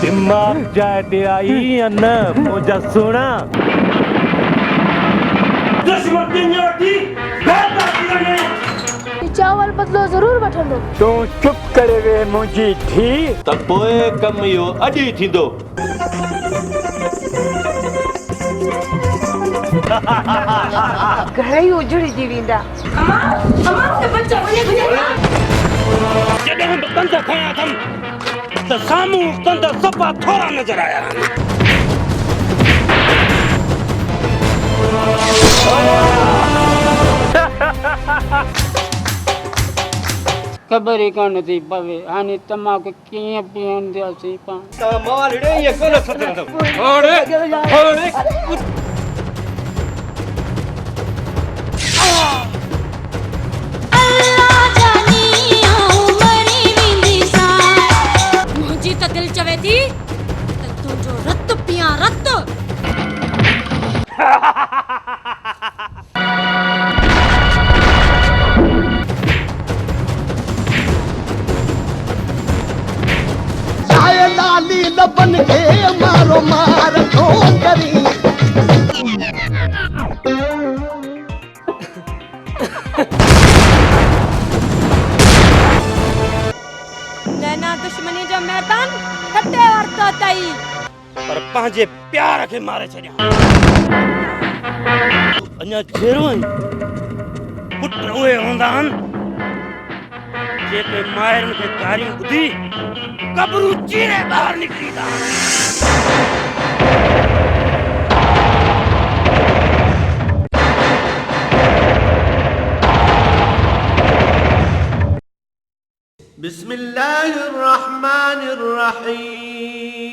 दिमाग जाते आई अन मुझे सुना दुश्मन की न्योटी बहुत बाकी रहे चावल बदलो जरूर वठंदो। तू चुप करे वे मुंहिंजी थी त पोइ कम इहो अॼु ई थींदो। घर ही उजड़ी थी वेंदा। जॾहिं बि कंध खयां अथमि त साम्हूं कंध सफ़ा थोरा नज़र आया। खबर ही कान थी पवे हाणे तमाकू कीअं पीअंदासीं पाण। मुंहिंजी त दिलि चवे थी त तुंहिंजो रत पियां रत। लाली लबन के मारो मार तो करी नैना दुश्मनी जो मैदान कटे वरतो तई पर पंहिंजे प्यार खे मारे छॾियां। अञा जेरो पुट उहे हूंदा आहिनि जेके माइरुनि खे गारियूं ॿुधी कब्रूं चीरे ॿाहिरि निकिरींदा। बिस्मिल्लाहिर रहमानिर रहीम।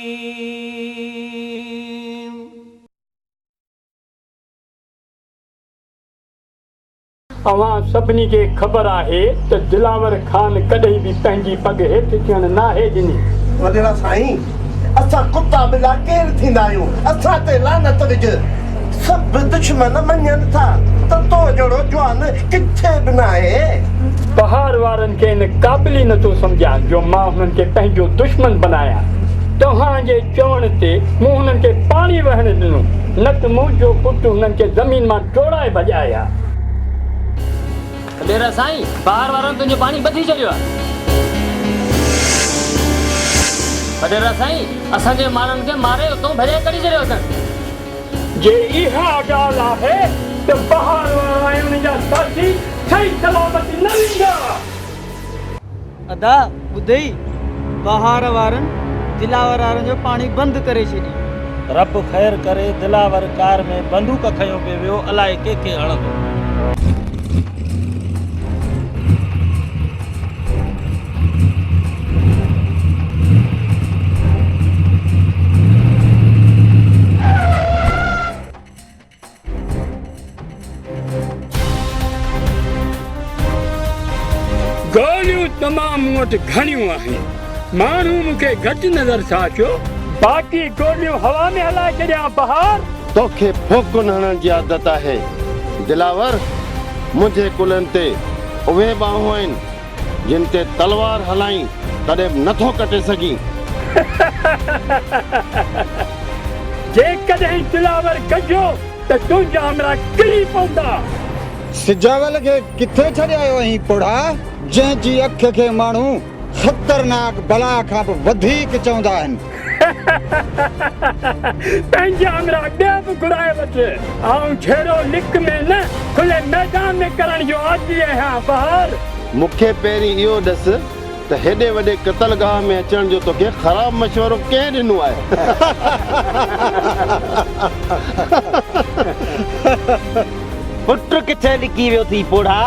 अवां सभिनी खे ख़बर आहे त दिलावर खान कॾहिं बि पंहिंजी पग हेठि थियण नाहे ॾिनी। वॾेरा साईं असां कुता बिला केरु थींदा आहियूं, असां ते लानत विझ। सभु दुश्मन मञनि था त तो जहिड़ो जवान किथे बि न आहे। बहार वारनि खे इन क़ाबिल ई नथो सम्झां जो मां हुननि खे पंहिंजो दुश्मन बनायां। तव्हांजे चवण ते मूं हुननि खे पाणी वहण ॾिनो, न त मुंहिंजो पुटु हुननि खे ज़मीन मां टोड़ाए भॼाया। डेरा साईं बाहर वारनि तुंहिंजो पाणी ॿधी छॾियो आहे। डेरा साईं असांजे माण्हुनि खे मारे उतां भॼाए कढी छॾियो अथनि। जे इहा ॻाल्हि आहे त बहार वारा ऐं उन जा साथी सही सलामत न वेंदा। अदा ॿुधई बहार वारनि दिलावर वारनि जो पाणी बंदि करे छॾी। रब ख़ैर करे दिलावर कार में बंदूक खयो पियो वियो, अलाए कंहिंखे हणंदो। गोलियूं तमामु मूं वटि घणियूं आहिनि, माण्हू मूंखे घटि नज़र छा अचो, बाक़ी गोलियूं हवा में हलाए छॾियां। बहार तोखे फोकुन हणण जी आदत आहे। दिलावर मुंहिंजे कुलनि ते उहे बाहूं आहिनि जिन ते तलवार हलाई तॾहिं बि नथो कटे सघीं। जेकॾहिं दिलावर कजो त तुंहिंजा हमरा किरी पवंदा। सिजावल खे किथे छॾियायो आहीं पुड़ा, जंहिंजी अख खे माण्हू ख़तरनाक बला खां बि वधीक चवंदा आहिनि। पंहिंजा हमरा ॿिया बि घुराए वठ। ऐं छेड़ो लिक में न खुले मैदान में करण जो आदी आहियां। बहार मूंखे पहिरीं इहो ॾस त हेॾे वॾे क़तलगाह में अचण जो तोखे ख़राब मशवरो कंहिं ॾिनो आहे? पुट किथे लिकी वियो थी पोड़ा?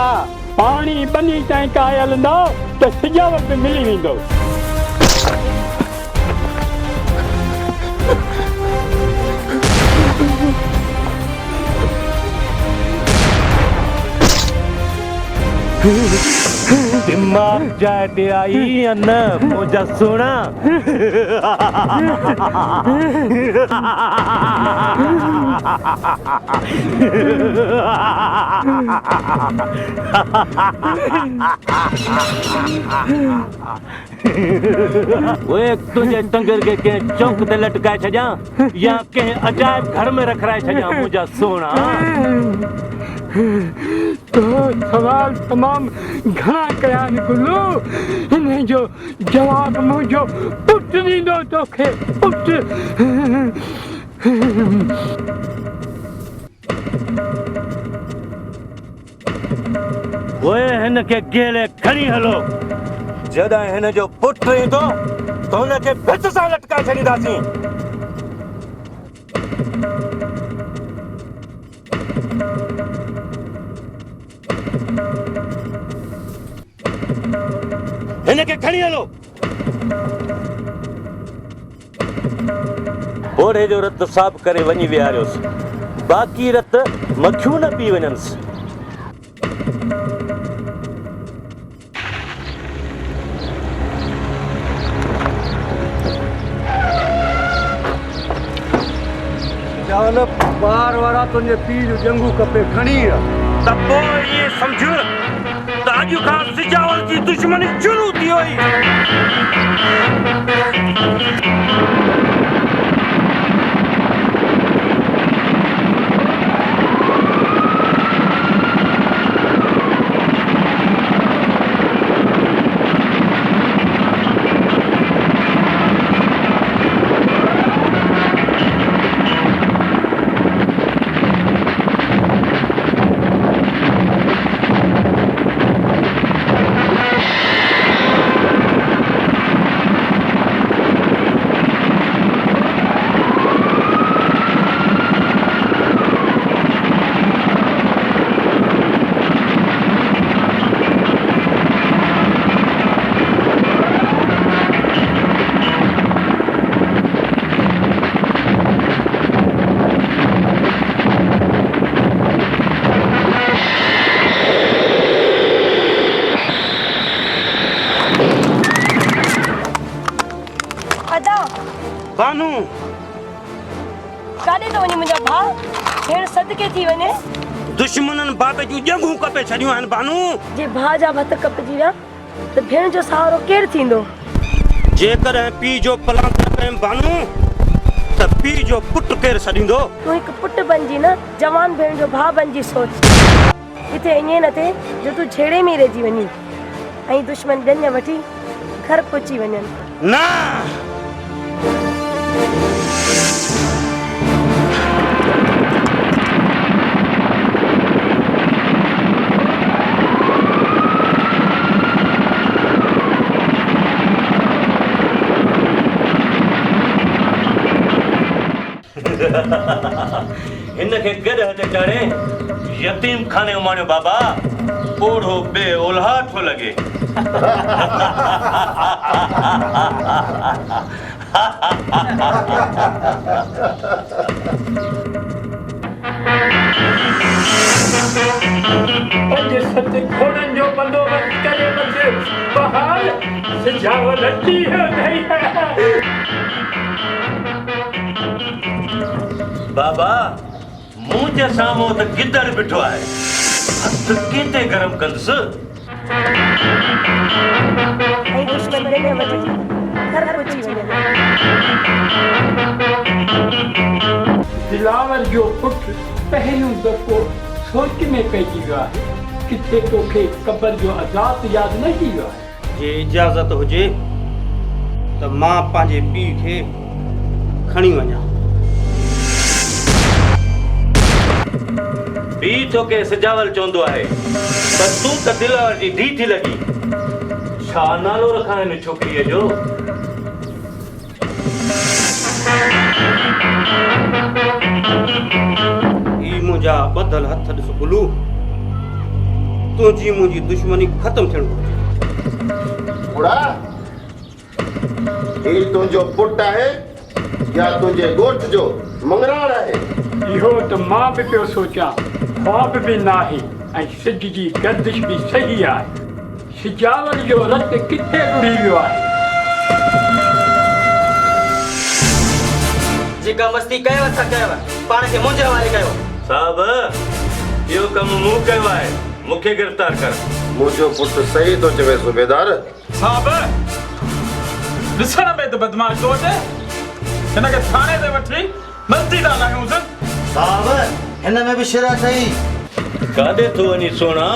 पाणी बनी ताईं काए हलंदो त सिजावट बि मिली वेंदो। दिमाग जाए आई अन मुझा सोना वे तुझे टंगर के चौक ते लटकाए छजा या के अजायब घर में रखराए छजा मुझा सोना तो सवाल तमाम घणा कया गुल्लू इन जो जवाब मुझो पुट दींदो तोखे पुट वे हिन के गेले खणी हलो जदा हिन जो पुट ईंदो तो हुन के भित सां लटकाए छॾींदासीं हिन के खणी हलो ओढ़े जो रत साफ़ करे वञी विहारियोसि बाक़ी रत मखियूं न पी वञनिसि चावल बार वारा तुंहिंजे पीउ जो जंगू कपे खणी त पोइ ये समझ त अॼु खां सिजावल जी दुश्मनी शुरू थी वई बानू काॾे थो वञे मुंहिंजो भाउ भेण सदके थी वञे दुश्मननि बाबे जूं ॼंगूं कपे छॾियूं आहिनि बानू जे भाउ जा भत कपजी विया त भेण जो सहारो केरु थींदो जेकॾहिं पीउ जो पलांत न कयमि बानू त पीउ जो पुटु केरु छॾींदो तूं हिकु पुटु बणिजी न जवान भेण जो भाउ बणिजी सोच किथे ईअं न थिए जो तूं छेड़े में रहिजी वञी ऐं दुश्मन ॼञ वठी घर पहुची वञनि न हिन खे गॾु हथ चाढ़े यतीम खाने उमाणियो बाबा ओढ़ो बे ओल्हा थो लॻे पंज सत घोड़नि जो बंदोबस्त करे वठि बहाल सिजावल अची रही है बाबा मुंह जे साम्हूं त गिदड़ बीठो आहे हथ केते गरम कंदुसि ऐं दुश्मन ॼञ वठी घर पहुची वञनि दिलावर जो पुटु पहिरियों दफ़ो सोच में पइजी वियो आहे किथे तोखे क़बर जो अज़ाब यादि न थी वियो आहे जे इजाज़त हुजे त मां पंहिंजे पीउ खे खणी वञा पी तोखे सिजावल चवंदो आहे पर तूं त दिलावर जी धी थी लॻी छा नालो रखां हिन छोकिरीअ जो ही मुंहिंजा ॿधल हथ ॾिस गुलू तुंहिंजी मुंहिंजी दुश्मनी ख़तमु थियणु घुरिजे बुढ़ा ही तुंहिंजो पुटु आहे या तुंहिंजे ॻोठ जो मंगराड़ आहे इहो त मां बि पियो सोचां ख्वाब बि न आहे ऐं सिज जी गर्दिश बि सही आहे सिजावल जो रत किथे रुड़ी वियो आहे? जेका मस्ती कयो असां कयो पाण खे मुंहिंजे हवाले कयो। साहब इहो कमु मूं कयो आहे, मूंखे गिरफ़्तार कर। मुंहिंजो पुटु सही थो चवे सूबेदार। साहब ॾिसण में त बदमाश थो अचे, हिनखे थाणे ते वठी मस्ती था लॻूंसि। साहब हिन में बि शिरा ठही। काॾे थो वञी सोना?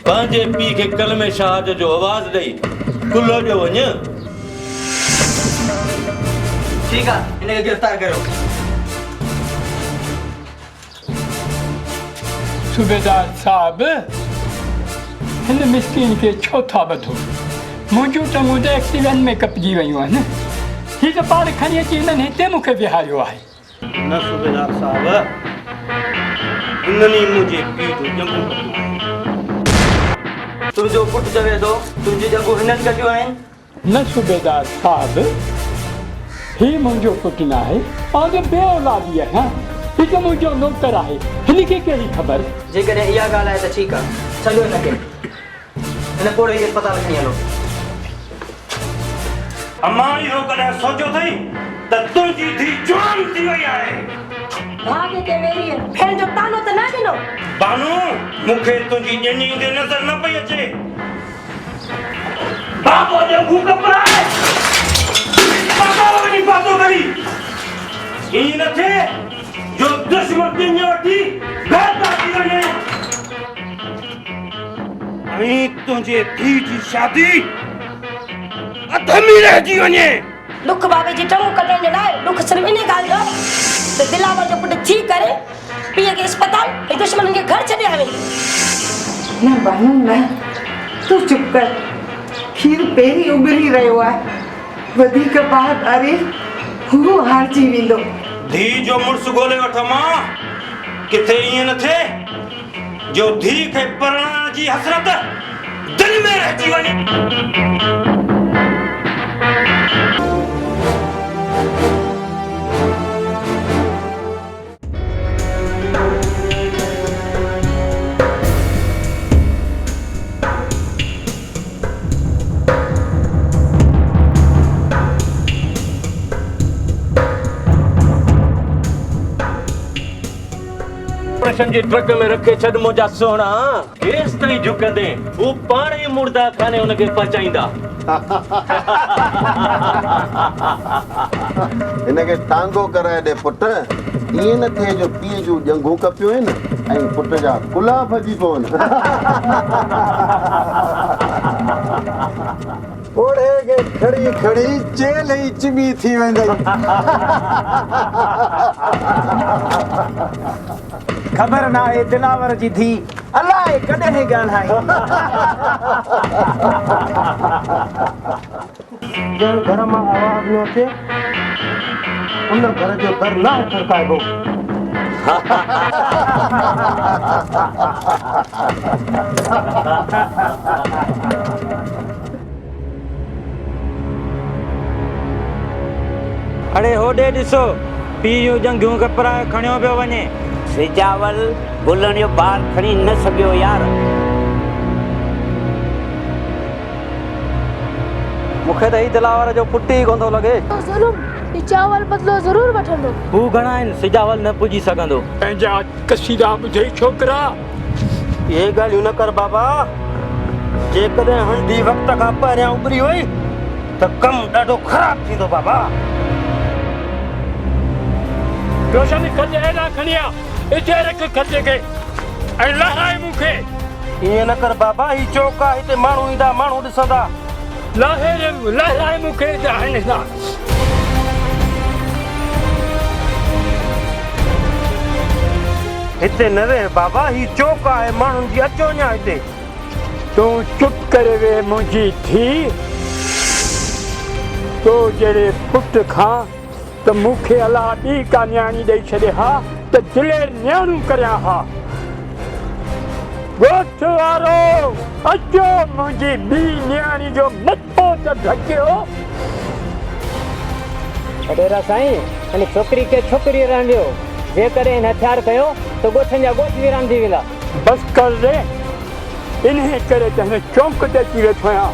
पंहिंजे पीउ खे कलमे शहाद जो आवाज़ ॾेई कुल्लो ॾियो वञ। ठीकु आहे, हिनखे गिरफ़्तार कयो। सूबेदार साहब हिन मिस्किन खे छो था ॿधो? मुंहिंजूं टंगूं त एक्सीडेंट में कपजी वयूं आहिनि। हीअ त पाण खणी अची हिननि हिते मूंखे विहारियो आहे। न सूबेदार साहब, हिननि मुंहिंजे पीउ जो ॼंगू कटियो। तुंहिंजो पुटु चवे थो तुंहिंजी ॼंगूं हिननि कटियूं आहिनि। न सूबेदार साहब, हीउ मुंहिंजो पुटु न आहे, आउं त बे औलादी आहियां। हीउ त मुंहिंजो नौकर आहे, हिनखे कहिड़ी ख़बर? जेकॾहिं इहा ॻाल्हि आहे त ठीकु आहे, छॾियो हिनखे। हिन पोड़े खे अस्पताल खणी हलो। अमां इहो कॾहिं सोचियो अथई त तुंहिंजी धीउ जवान थी वई आहे? भाग ते मेरी भेण जो तानो त न ॾिनो। बानू, मूंखे तुंहिंजी ॼञी ईंदे नज़र न पई अचे। बाबो ॼंगू कपराए, बाबा वञी बातो करी। ईअं न थिए जो दुश्मन ॼञ वठी ग़ैरता थी वञे ऐं तुंहिंजे धीउ जी शादी अधमी रहिजी वञे। दुख बाबे जी टंगू कटण जे लाइ दुख सिर्फ़ इन ॻाल्हि जो त दिलावर जो पुटु थी करे पीउ खे अस्पताल ऐं दुश्मननि खे घर छॾे आवे। न बानू न, तूं चुप कर। खीर पहिरीं उबली रहियो आहे, वधीक बाद अरे हू हारजी वेंदो। धीउ जो मुड़ुसु ॻोल्हे वठ मां। किथे ईअं न थिए जो धीउ खे परणाइण जी हसरत दिलि में रहिजी वञे। ऑपरेशन जी ट्रक में रखे छॾ मुंहिंजा सोना। केसि ताईं झुकंदे हू पाण ई मुर्दा खाने हुनखे पचाईंदा। हिनखे टांगो कराए ॾे पुटु। ईअं न थिए जो पीउ जूं ॼंगूं कपियूं आहिनि ऐं पुट जा कुला भॼी पवनि। ओढ़े खे खड़ी खड़ी जेल ई चिमी थी वेंदई। ख़बर न आहे दिलावर जी धीउ अलाए कॾहिं ॻाल्हाई। जंहिं घर मां आवाज़ न अचे उन घर जो दर न खड़काइबो। अड़े होॾे ॾिसो, पीउ जूं ॼंगूं कपराए खणियो पियो वञे। सिजावल गुलनि जो ॿार खणी न सघियो यार। मूंखे त ही दिलावर जो पुटु ई कोन थो लॻे। ज़ुल्म ही चावल बदिलो ज़रूर वठंदो। हू घणा आहिनि, सिजावल न पुॼी सघंदो। पंहिंजा कसीदा ॿुधे छोकिरा। ये ॻाल्हियूं न कर बाबा। जेकॾहिं हंधी वक़्त खां पहिरियां उभरी वई त कमु ॾाढो ख़राबु थींदो बाबा। रोशनी खजे एॾा खणी आ, हिते रख खजे खे ऐं लहाए मूंखे। ईअं न कर बाबा, ही चौक आहे, हिते माण्हू ईंदा, माण्हू ॾिसंदा। लहाए मूंखे ॾिसंदा। हिते न वेह बाबा, ही चौक आहे, माण्हुनि जी अचो वञा हिते। तूं चुप करे वे मुंहिंजी धीउ। तो जहिड़े पुट खां त मूंखे अलाह ॿी का न्याणी ॾेई छॾे हा त दिलेर न्याणियूं करियां हा। ॻोठ वारो अचो मुंहिंजी ॿी न्याणी जो मथो त ढकियो। डेरा साईं, हिन छोकिरी खे छोकिरी रहण ॾियो। जेकॾहिं हिन हथियार कयो त ॻोठनि जा ॻोठ विरान थी वेंदा। बसि कर रे, इन्हे करे त हिन चौंक ते अची वेठो आहियां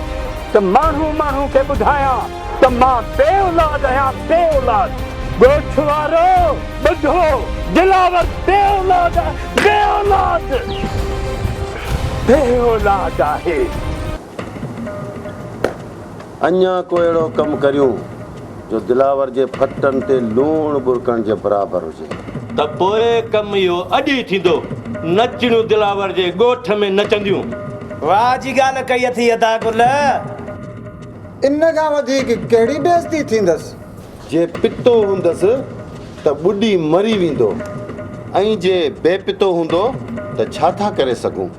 त माण्हू माण्हू खे ॿुधायां त मां बे औलाद आहियां, बे औलाद। ॻोठ वारो ॿुधो, दिलावर बे औलाद आहे, बे औलाद, बे औलाद आहे। अञा को अहिड़ो कमु करियूं जो दिलावर जे फटनि ते लूणु बुरकण जे बराबरि हुजे। त पोइ कमु इहो अॼु ई थींदो। नचणियूं दिलावर जे ॻोठ में नचंदियूं। वाह जी ॻाल्हि कई अथई अदा गुल। इन खां वधीक कहिड़ी बेइज़ती थींदसि? जे पितो हूंदसि त ॿुॾी मरी वेंदो, ऐं जे बेपितो हूंदो त छा था करे सघूं।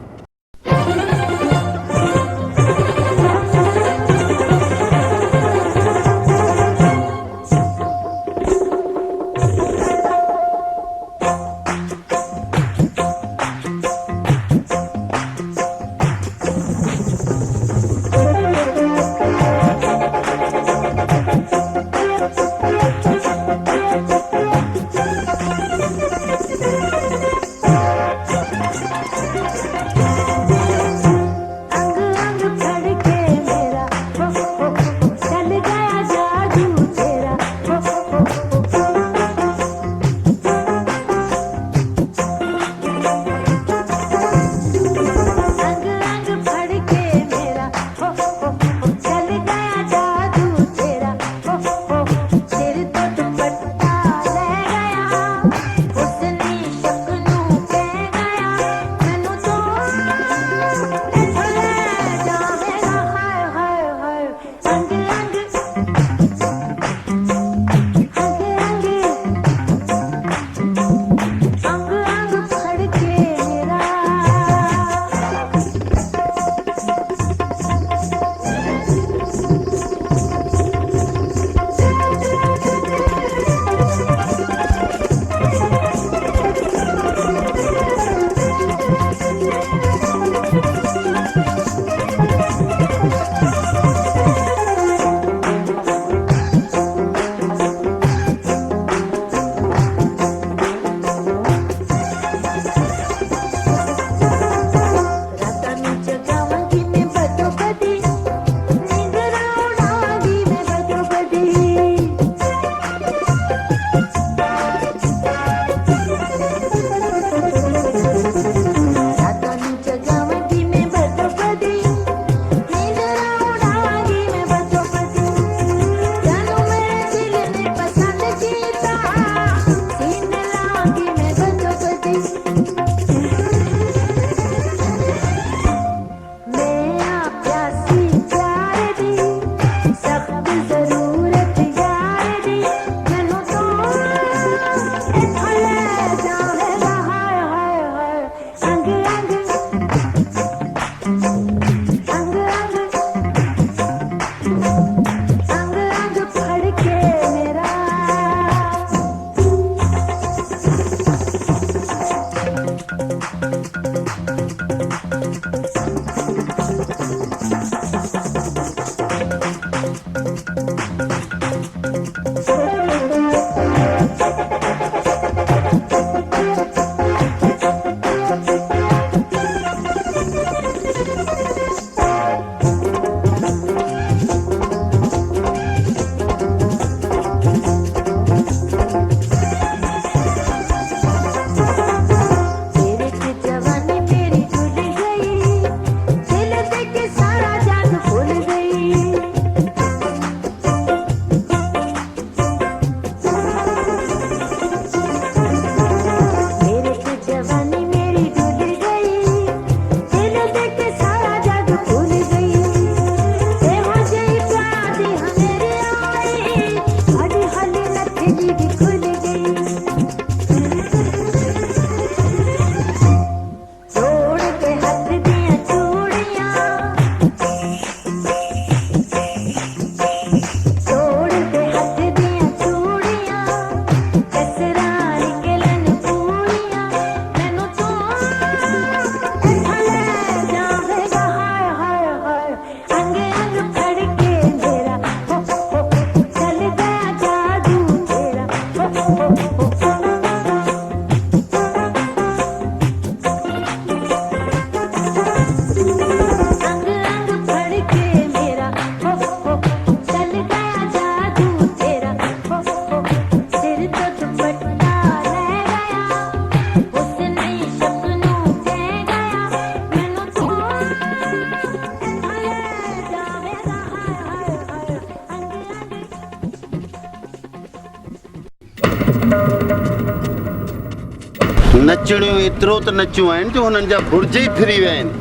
नचणियूं एतिरो त नचियूं आहिनि जो हुननि जा बुर्ज ई फिरी विया आहिनि।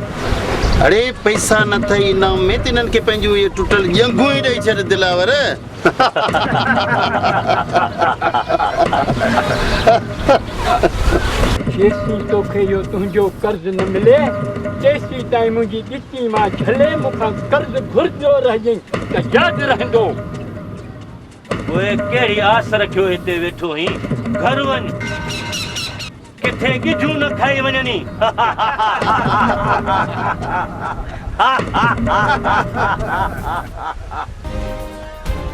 अड़े पैसा न अथई इनाम में त इन्हनि खे पंहिंजूं इहे टुटल ॼंघूं ई ॾेई छॾ दिलावर। जेसीं तोखे इहो तुंहिंजो कर्ज़ न मिले तेसीं ताईं मुंहिंजी ॾिसी मां झले मूंखां कर्ज़ घुरंदो रहिजईं त यादि रहंदो। ओए कहिड़ी आस रखियो हिते वेठो आहीं? घर वञ, किथे गिजूं न खाई वञनी।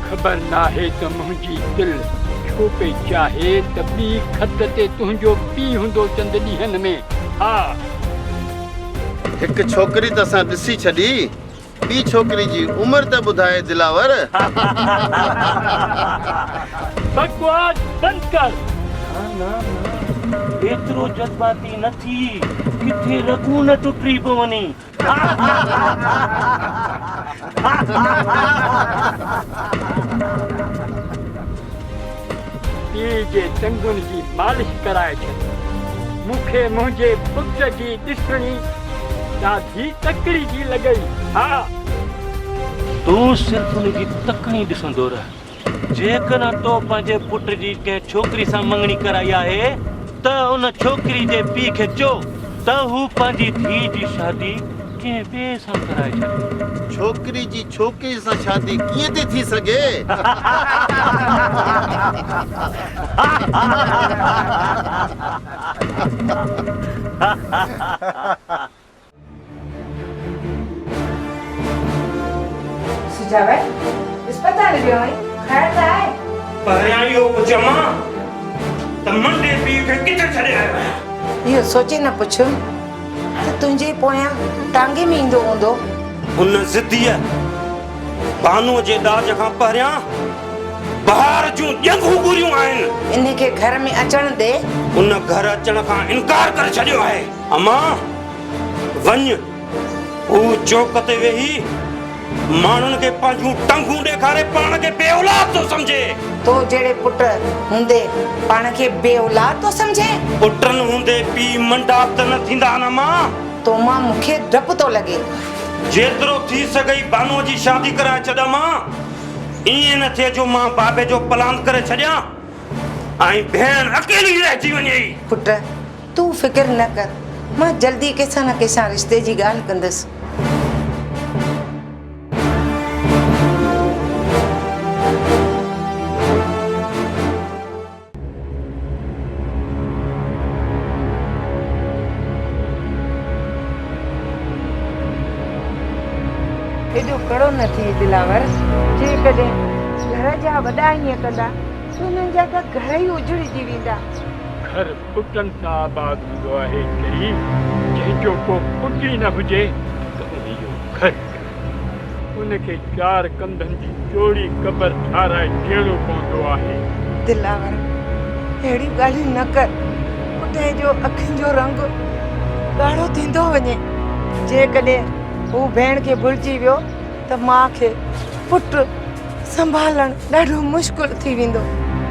ख़बर नाहे त मुंहिंजी दिलि छो पई चाहे त ॿी खत ते तुंहिंजो पीउ हूंदो चंद ॾींहंनि में। हा, हिकु छोकिरी त असां ॾिसी छॾी, ॿी छोकिरी जी उमिरि त ॿुधाए दिलावर। बकवास बंदि कर। एतिरो जज़्बाती न थी, किथे रगूं न टुटी पवनी। पीउ जे टंगुनि जी मालिश कराए छॾ। मूंखे मुंहिंजे पुट जी ॾिसणी ॾाढी तकड़ी जी लॻई। हा, तूं सिर्फ़ हुनजी तकणी ॾिसंदो रह। जेकॾहिं तो पंहिंजे पुट जी कंहिं छोकिरी सां मंगणी कराई आहे त उन छोकिरी जे पीउ खे चओ त हू पंहिंजी धीउ जी शादी कंहिं ॿिए सां कराए छॾे। छोकिरी जी छोकिरी सां शादी कीअं थी सघे? सुजावट अस्पताल वियो आहीं? ख़ैर त आहे? पहिरियां इहो पुछां त मंडे पीउ खे किथे छॾे आयो आहियां? इहो सोचे न पुछ त तुंहिंजे पोयां टांगे में ईंदो हूंदो। हुन ज़िदीअ बानूअ जे ॾाज खां पहिरियां बहार जूं ॼंघूं घुरियूं आहिनि। इन खे घर में अचण दे। उन घर अचण खां इनकार करे छॾियो आहे। अम्मा वञ, हू चौक ते वेही माण्हुनि खे पंहिंजूं टंगूं ॾेखारे पाण खे बेऔलाद थो सम्झे। तो जहिड़े पुट हूंदे पाण खे बेऔलाद थो सम्झे? पुटनि हूंदे पीउ मंडाप त न थींदा न मां। तो मां मूंखे डप थो लॻे। जेतिरो थी सघई बानूअ जी शादी कराए छॾां मां। ईअं न थिए जो मां बाबे जो प्लान करे छॾियां ऐं भेण अकेली रहिजी वञे। पुट तूं फिक्र न कर, मां जल्दी कंहिंसां न कंहिंसां रिश्ते जी ॻाल्हि कंदसि। एॾो कड़ो न थी दिलावर। जेकॾहिं घर जा वॾा ईअं कंदा त उन्हनि जा त घर ई उजड़जी वेंदा। घर पुटनि सां आबाद हूंदो आहे चई, जंहिंजो को पुट ई न हुजे त उनजो घर उनखे 4 कंधनि जी चोड़ी क़बर ठाराए ॾियणो पवंदो आहे। दिलावर अहिड़ी ॻाल्हियूं न कर। पुट जो अखियुनि जो रंग ॻाढ़ो थींदो वञे। जेकॾहिं हू भेण खे भुलिजी वियो त मां खे पुट संभालणु ॾाढो मुश्किल थी वेंदो।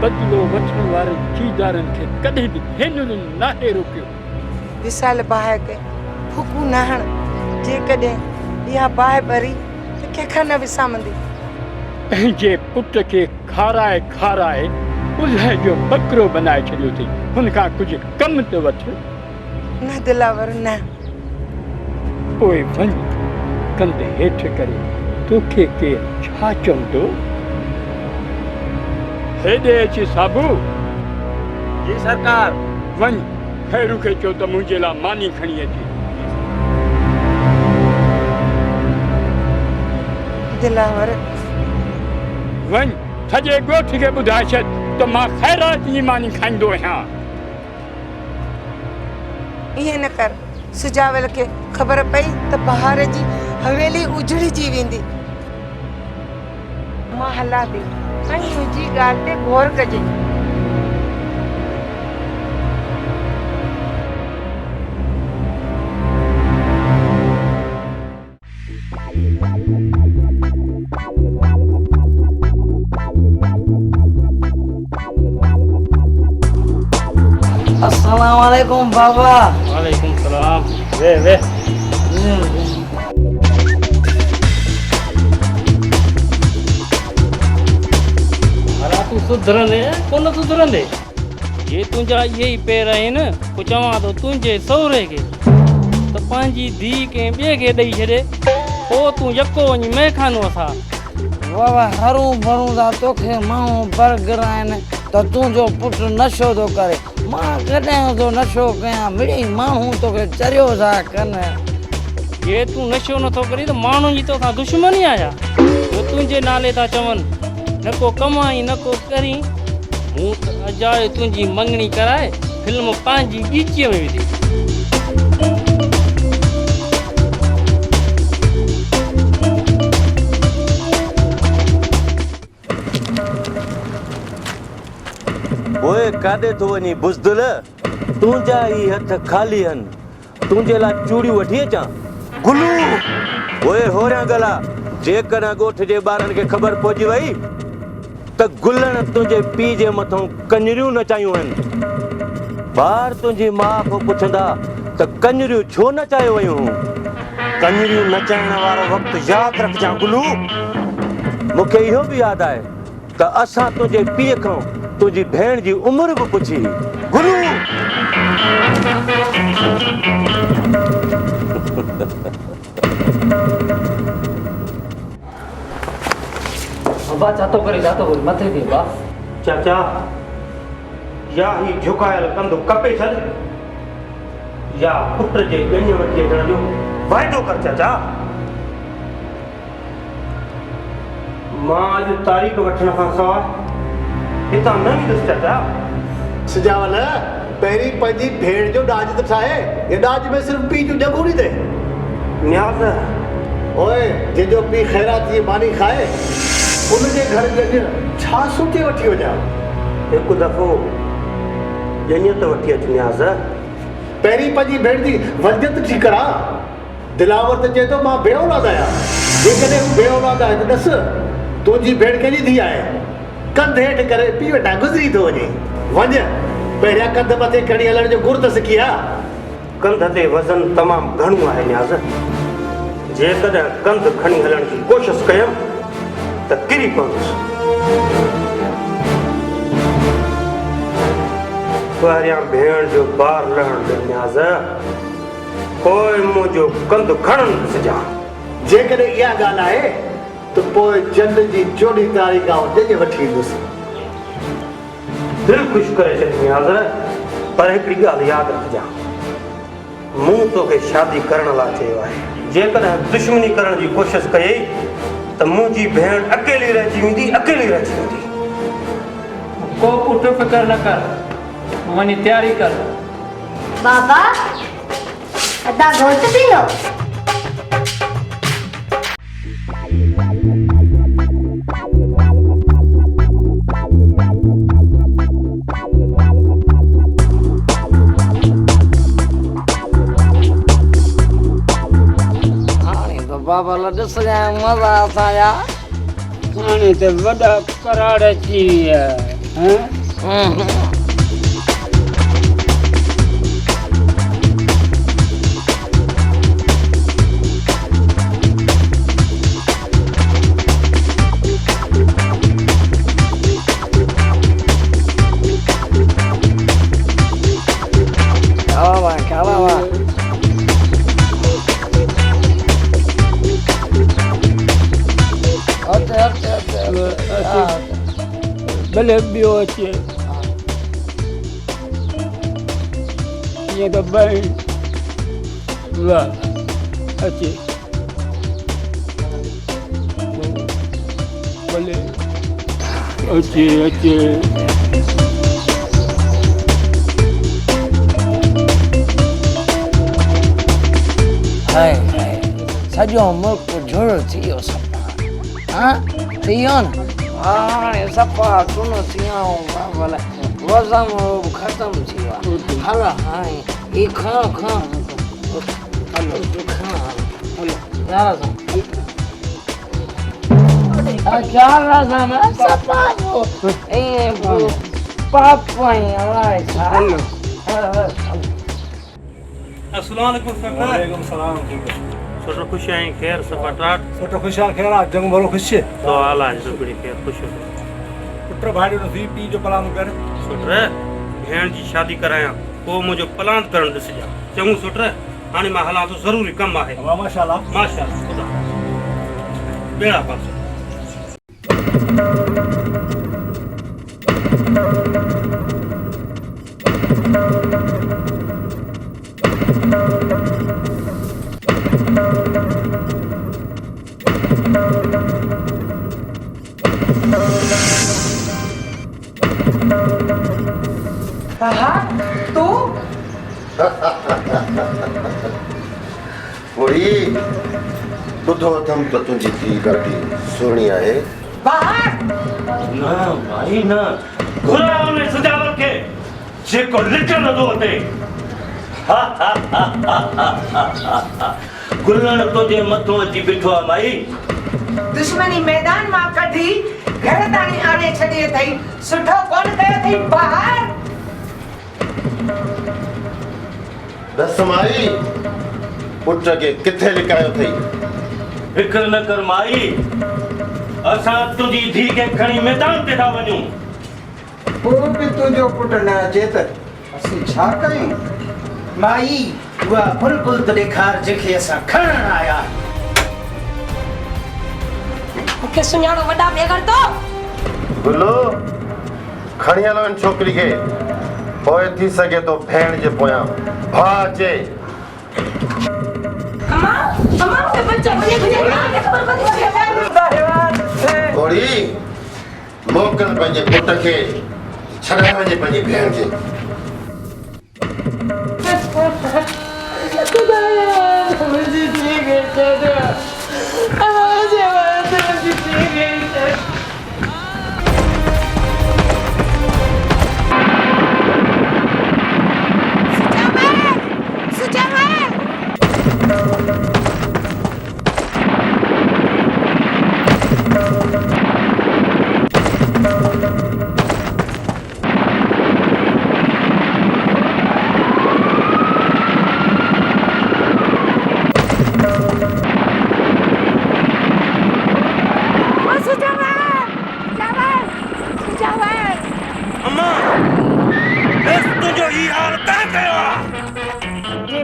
बदिलो वठण वारे चीदारनि खे कॾहिं बि भेनरुनि नाहे रोकियो। विसाल बाहि खे फूकूं न हण। जेकॾहिं इहा बाहि ॿरी त कंहिंखां न विसामंदी। पंहिंजे पुट खे खाराए खाराए उल्ह जो बकरो बनाए छॾियो अथई। हुन खां कुझु कमु त वठ। न दिलावर न। पोइ वञ, कंधु हेठि करे तोखे केरु छा चवंदो? हेॾे अची साबू। जी सरकार। वञ, खैरू खे चओ त मुंहिंजे लाइ मानी खणी अचे। दिलावर वञ, सॼे ॻोठ खे ॿुधाए छॾ त मां ख़ैरात जी मानी खाईंदो आहियां। ईअं न कर। सुजावल खे ख़बर पई त बहार जी हवेली उजड़जी वेंदी। मां हलां थी ऐं मुंहिंजी ॻाल्हि ते गौर कजे। अस्सलाम वालेकुम बाबा। वालेकुम सलाम। वे वे हरा तू सुधरंदे कोन सुधरंदे? ये तुंहिंजा इहे ई पेर आहिनि को चवां थो तुंहिंजे सहुरे खे त पंहिंजी धीउ कंहिं ॿिए खे ॾेई छॾे, पोइ तूं यको वञी मैखानो असां। बाबा हरू भरू दा तोखे माण्हू बरगराइनि त तुंहिंजो पुटु नशो थो करे। मां कॾहिं थो नशो कयां, मिड़ी माण्हू तोखे चरियो था कनि। ये तूं नशो नथो करी त माण्हुनि जी तोखां दुश्मनी आया जो तुंहिंजे नाले था चवनि, न को कमाई न को करी। मूं त अजाए तुंहिंजी मंगणी कराए फिल्म पंहिंजी ॻीचीअ में विधी। ओए काॾे थो वञी बुज़दिल? तुंहिंजा ई हथ खाली आहिनि, तुंहिंजे लाइ चूड़ियूं वठी अचां? गुलू ओए होरियां गला, जेकॾहिं ॻोठ जे ॿारनि खे ख़बर पइजी वई त गुलण तुंहिंजे पीउ जे मथां कंजरियूं नचायूं आहिनि। ॿार तुंहिंजी माउ खां पुछंदा त कंजरियूं छो नचायो वयूं? कंजरियूं नचाइण वारो वक़्तु यादि रखजांइ गुलू। मूंखे इहो बि यादि आहे त असां तुंहिंजे पीउ खां तुझी भेण जी उम्र भी पुछी। गुलू अब्बा जातो करे मथे दे बा। चाचा या ही झुकायल कंधु कपे छॾ या पुट जे ॻण वठी अचण जो वाइदो कर। चाचा मां अॼु तारीख़ वठण खां सवाइ हितां न ईंदुसि। चाचा सजावल पहिरीं पंहिंजी भेण जो ॾाज त ठाहे, ये ॾाज में सिर्फ़ पीउ जो ॼगू ॾे। न्याज़ ओए जंहिंजो पीउ ख़ैरात जी मानी खाए उनजे घर ॼण छा सोचे वठी वञा? हिकु दफ़ो ॼञत वठी अच न्याज़। पहिरीं पंहिंजी भेण जी वज़ियत ठीक करा। दिलावर त चए थो मां बे औलाद आहियां। जेकॾहिं हू बे औलाद आहे त ॾिस तुंहिंजी भेण कंहिंजी धीउ आहे। कंध हेठि करे पीउ वेठा गुज़री थो वञे। वञ पहिरियां कंध मथे खणी हलण जो गुर त सिखी आ। कंध ते वज़न तमामु घणो आहे न्याज़। जेकॾहिं कंध खणी हलण जी कोशिशि कयमि त किरी पवंदुसि। पहिरियां भेण जो बार लहण ॾे न्याज़, पोइ मुंहिंजो कंधु खणणु ॾिसजां। जेकॾहिं इहा ॻाल्हि आहे त पोइ चंड जी 14 तारीख़ ॾे वठी ईंदुसि। दिलि ख़ुशि करे छॾ न्याज़, पर हिकिड़ी ॻाल्हि यादि रखजां, मूं तोखे शादी करण लाइ चयो आहे। जेकॾहिं दुश्मनी करण जी कोशिशि कई त मुंहिंजी भेण अकेली रहिजी वेंदी, अकेली रहिजी वेंदी। को पुट फिकर न कर, वञी तयारी कर। बाबा अदा घोट पीलो। बाबा लॾ सॼा मज़ा असांजा हाणे त वॾा कराड़ अची विया। भले ॿियो अचे ईअं त भई अचे भले अचे अचे। सॼो मुल्क झुड़ थी वियो सफ़ा। हा थी वियो न हाणे सफ़ा सुन थी विया भले वज़म ख़तमु थी वियो। हल हाणे ही खण खण हलो हलो यार सां सफ़ा जो ईअं पाप हलो अस्सलाम वालेकुम सर। वालेकुम सलाम। छोटो खुश आई खैर सपाटाट छोटो खुशहाल खेड़ा जंग भलो खुश है तो आला जो बड़ी खैर खुश हो पुत्र भाई नो सी पी जो प्लान कर सुट्र भेण जी शादी कराया को मुझे प्लान करण दिस जा चंगू सुट्र हाने मां हला तो जरूरी कम आहे माशाल्लाह माशाल्लाह खुदा बेड़ा पास तू वही ॿुधो अथम त तुंहिंजी धीउ ॾाढी सुहिणी आहे ना भाई ना घुरा उन्हें सजावल के जेको लिटल नदो अते गुलन तो जे मथो अची बिठो आ भाई दुश्मनी मैदान मां कढी घर ताणी आणे छॾे थई सुठो कोन कयो थई ॿाहिरि दस माई पुट खे किथे लिकायो अथई फिक्र न कर माई असां तुंहिंजी धीउ खे खणी मैदान ते था वञूं पोइ बि तुंहिंजो पुटु न अचे त असीं छा कयूं माई उहा बुलबुल त ॾेखार जंहिंखे असां खणण आया मूंखे सुञाणो वॾा बेगर तो गुलो खणी हलो इन छोकिरी खे पोइ थी सघे तो भेण जे पोयां भाउ अचे अम्मा अम्मा मूंखे बच्चा मुझे खबर पई थोड़ी मोकल पंहिंजे पुट खे छॾाए वञे पंहिंजी भेण खे मुझे ठीक है दादा मुझे बात ठीक है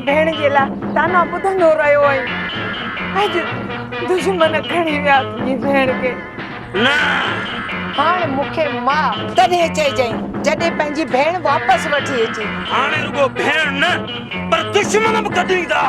भेण जे लाइ ताना ॿुधंदो रहियो आई अॼु दुश्मन खणी विया तुंहिंजी भेण खे हाणे मूंखे मां तॾहिं चइजांइ जॾहिं पंहिंजी भेण वापसि वठी अचे हाणे रुगो भेण न पर दुश्मन बि कढींदा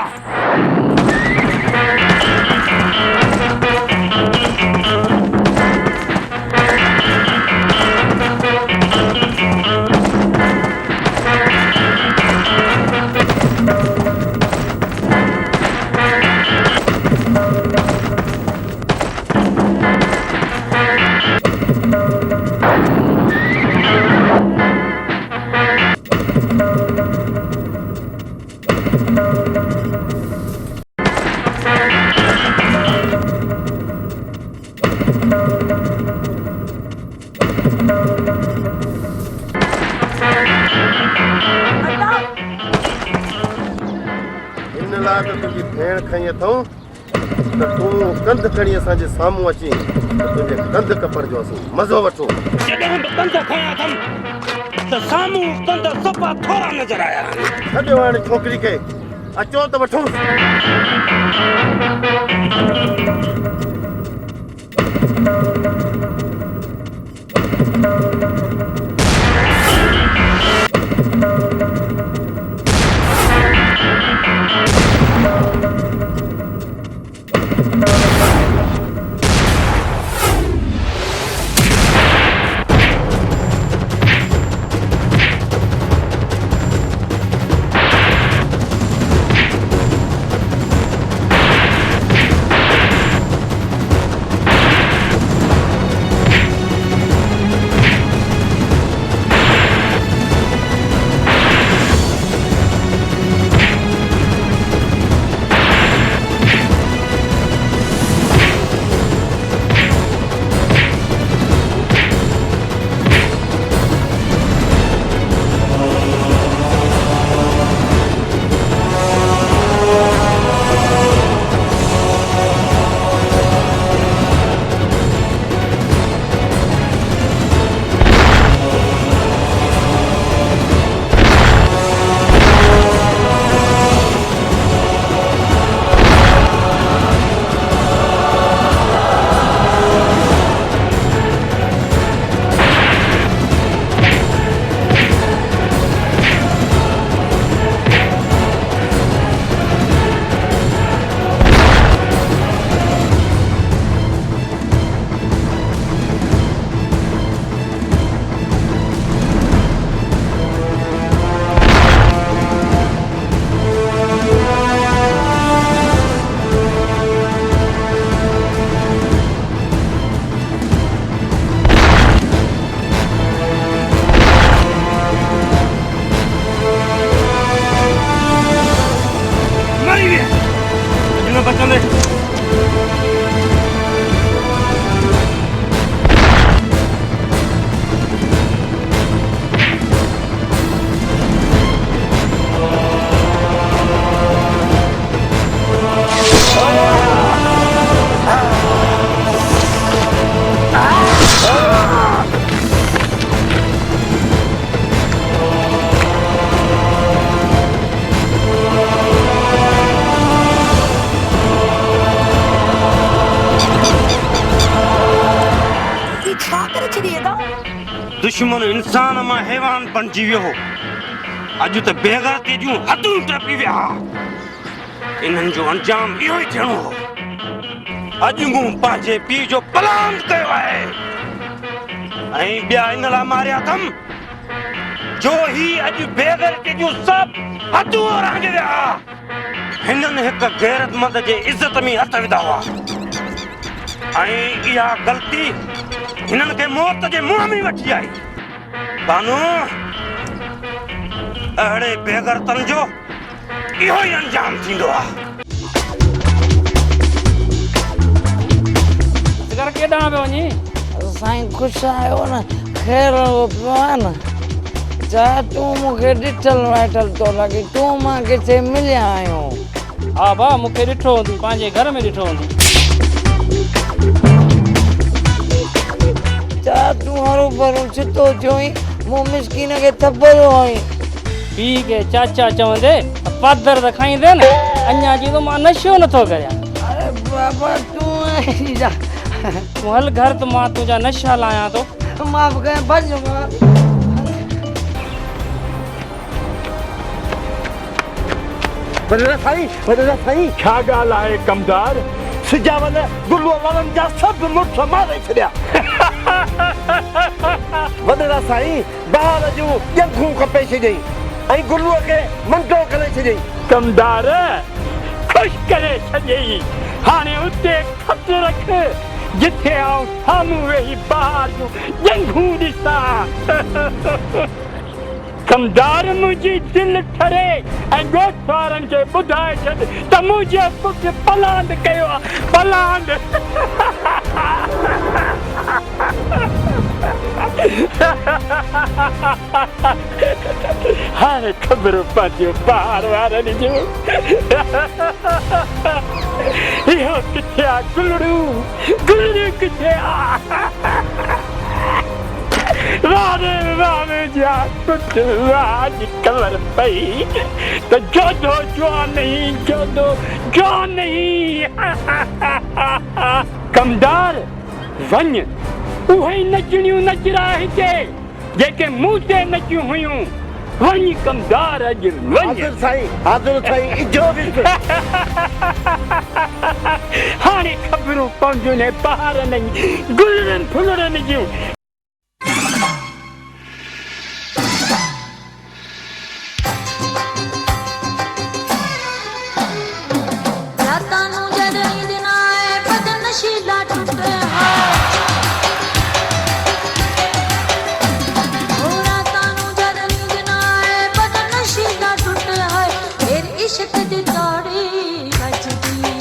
तुंहिंजी भेण खई अथऊं त तूं कंध खणी असांजे साम्हूं अची त तुंहिंजे कंध कपड़ जो असीं मज़ो वठूं जॾहिं बि कंध खयां अथमि त साम्हूं कंध सफ़ा थोरा नज़र आया छॾियो हाणे छोकिरी खे अचो त वठूं दुश्मन इंसान मां हैवान बणिजी वियो हो। अॼु त बेग़ैरती जूं हदूं टपी विया। इन्हनि जो अंजाम इहो ई थियणो हो। अॼु मूं पंहिंजे पीउ जो प्लान कयो आहे ऐं ॿिया इन लाइ मारिया अथमि जो ही अॼु बेग़ैरती जूं सभु हदूं रंगे विया। हिननि हिक गैरतमंद जे इज़त में हथ विधा हुआ ऐं इहा ग़लती हिननि खे मौत जे मुंहं में वठी आई। बानू अहिड़े बेग़ैरतनि जो इहो ई अंजाम थींदो आहे। घर केॾांहुं पियो वञी? साईं ख़ुशि आहियो न, ख़ैर पियो आहे न। जा तूं मूंखे ॾिठल वेठल थो लॻे, तूं मां किथे मिलिया आहियूं। हा भाउ मूंखे ॾिठो हूंदी, पंहिंजे घर में ॾिठो हूंदी। जा तूं हरू भरू छितो थियोई, मूं मिसकीन खे थपड़ियो हुई। पीउ खे चाचा चवंदे पादर त खाईंदे न, अञा जी तो मां नशो नथो करियां। अरे बाबा तूं तूं हल घर त मां तुंहिंजा नशा लायां थो। माफ़ कयां भॼ वॾा साईं छा ॻाल्हि आहे कमदार? सिजावल गुलूअ वारनि जा सभु मुठ मारे छॾिया। वॾा साईं ॿार जूं ॼंघूं खपे छॾियईं ऐं गुलूअ खे मंडो करे छॾियईं। कमदार ख़ुशि करे छॾियई। हाणे उते ख़त रख जिथे आऊं साम्हूं वेही ॿार जूं ॼंघूं ॾिसां। कमदार मुंहिंजी दिलि ठरे ऐं ॻोठ वारनि खे ॿुधाए छॾ त मुंहिंजे पुट पलांड कयो आहे, पलांड। हाणे ख़बर पवंदियूं ॿार वारनि जूं। इहो किथे आहे गुलड़ू, गुलड़ू किथे आहे? राणे राणे जा पुट आज ख़बर पई त जोधो जवान नहीं, जोधो जवान नहीं। कमदार वञ उहे नचणियूं नचरा हिते जेके मूं ते नचियूं हुयूं। वञ कमदार अॼु वञ। हाज़िर साईं इजाज़त। हाणे ख़बरूं पवंदियूं न ॿारनि गुलड़नि फुलड़नि जूं। इश्क दी तौड़ी बजदी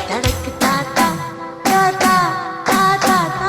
धड़कता ता ता ता ता ता ता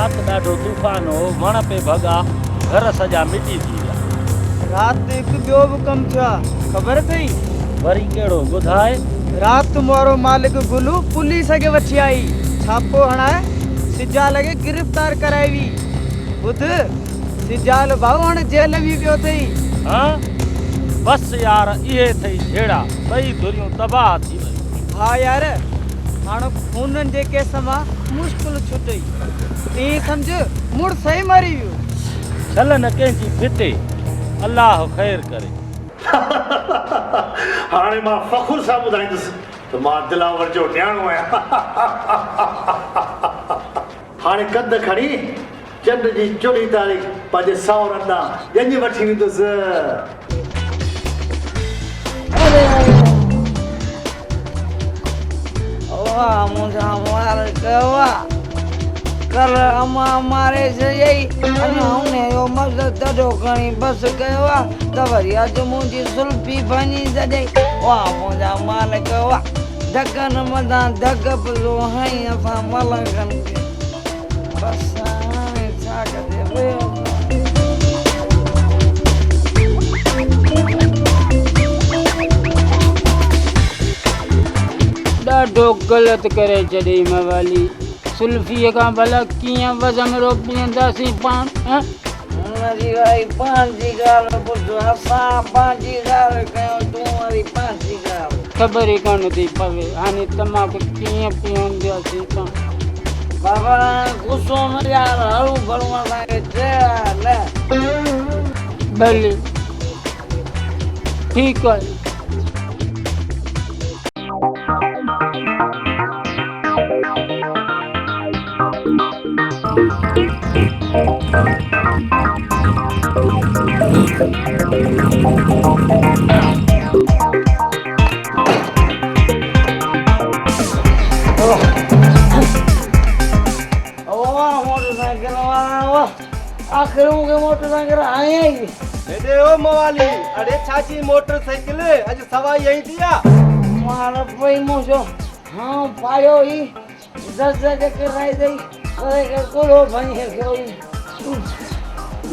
राति ॾाढो तूफ़ान हो, वण पे भॻा, घर सॼा मिटी थी विया। राति हिकु ॿियो बि कमु थियो आहे, ख़बर अथई? वरी कहिड़ो ॿुधाए? राति मोरो मालिक गुलू पुलिस खे वठी आई, छापो हणाए सिजाल खे गिरफ़्तार कराई हुई। ॿुध, सिजाल भाऊ हाणे जेल में पियो अथई। हाँ बस यार, इहे अथई झेड़ा, ॿई धुरियूं तबाह थी वयूं। हा यार, हाणे खूननि जे केस मां मुश्किल छुटई, ईअं सम्झ मुड़ सही मरी वियो। छल न कंहिंजी फिटे, अल्लाह ख़ैर करे। हाणे मां फ़खुर सां ॿुधाईंदुसि त मां दिलावर जो न्याणो आहियां। हाणे कंध खणी चंड जी 24 तारीख़ पंहिंजे सावरनि ॾांहुं ॼञ वठी वेंदुसि। वाह मुंहिंजा मालिक वाह, कल अमा मारे छॾियई, अञा हुन जो मदद ॾाढो खणी बसि कयो आहे त वरी अॼु मुंहिंजी सुल्फी भञी छॾियई। वाह मुंहिंजा मालिक वाह, ढकनि मथां ढक पियो हई असां मलंगनि खे। बसि हाणे छा कजे वियो। ॾाढो ग़लति करे छॾी मवाली, सुल्फीअ खां भला कीअं वज़मरो पीअंदासीं पाण? हुनजी वरी पंहिंजी ॻाल्हि ॿुध, असां पंहिंजी ॻाल्हि कयूं, तूं वरी पंहिंजी ॻाल्हि। ख़बर ई कोन थी पवे हाणे तमाकू कीअं पीअंदासीं पाण। बाबा गुस्सो न यार, हलूं भलूं असांखे चए न। भले ठीकु आहे। मोटरसाइकिल वाला आखिर मूंखे मोटरसाइकिल आया ही। हेॾे ओ मवाली, अरे छाची मोटरसाइकिल अॼु सवाई यही थी आहे। मार पई मुंहिंजो हाँ पायो ही दस जगह कराई दई, करे के कोलो भई रखियो ही।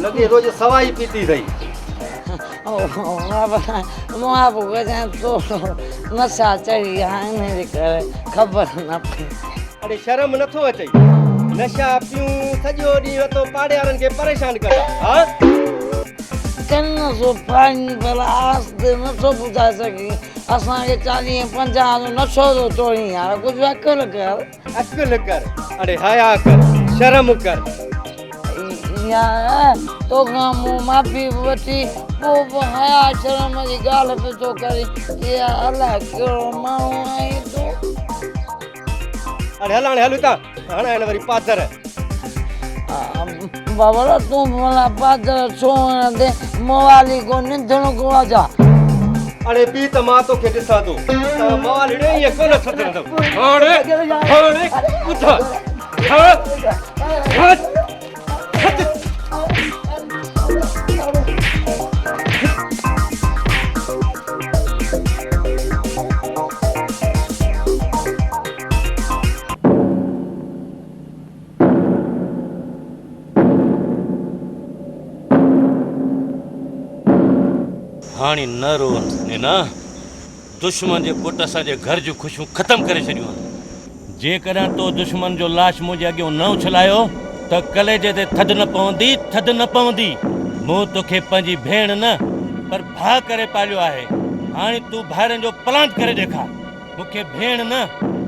लॻे रोज सवाई पीती अथई। मां भुॻे तो नशा चढ़ी विया हिन करे ख़बर न पई। अरे शर्म नथो अचे, नशा पियूं सॼो ॾींहुं तो पाड़े वारनि खे परेशान करा। हाँ कन्न सो पाणी भला आस्ते नथो ॿुधाए सघी, असांखे 40-50 जो नशो थो चोरी यार, कुझु अकुल कर। अकुल कर, अरे हया कर, शर्म कर। यार तोखां मूं माफ़ी वठी पोइ बि हया शर्म जी ॻाल्हि पियो थो करे। या अलाए कहिड़ो माण्हू आहीं तूं। अरे हल हाणे हलूं था, हाणे आहिनि वरी पाथर। बाबा तूं भला पाथर छो हणंदे, मवाली को निंधण को आजा। अरे पी त मां तोखे ॾिसां थो, मवाली ॾे ईअं कोन छॾंदो। हाणे हाणे ॿुध, हाणे न रोअनि ना, दुश्मन जे पुट असांजे घर जूं ख़ुशियूं ख़तमु करे छॾियूं आहिनि। जेकॾहिं तो दुश्मन जो लाश मुंहिंजे अॻियां न उछलायो त कलेजे ते थधि न पवंदी, थधि न पवंदी। मूं तोखे पंहिंजी भेण न पर भाउ करे पालियो आहे, हाणे तूं भाइरनि जो प्लांट करे ॾेखार। मूंखे भेण न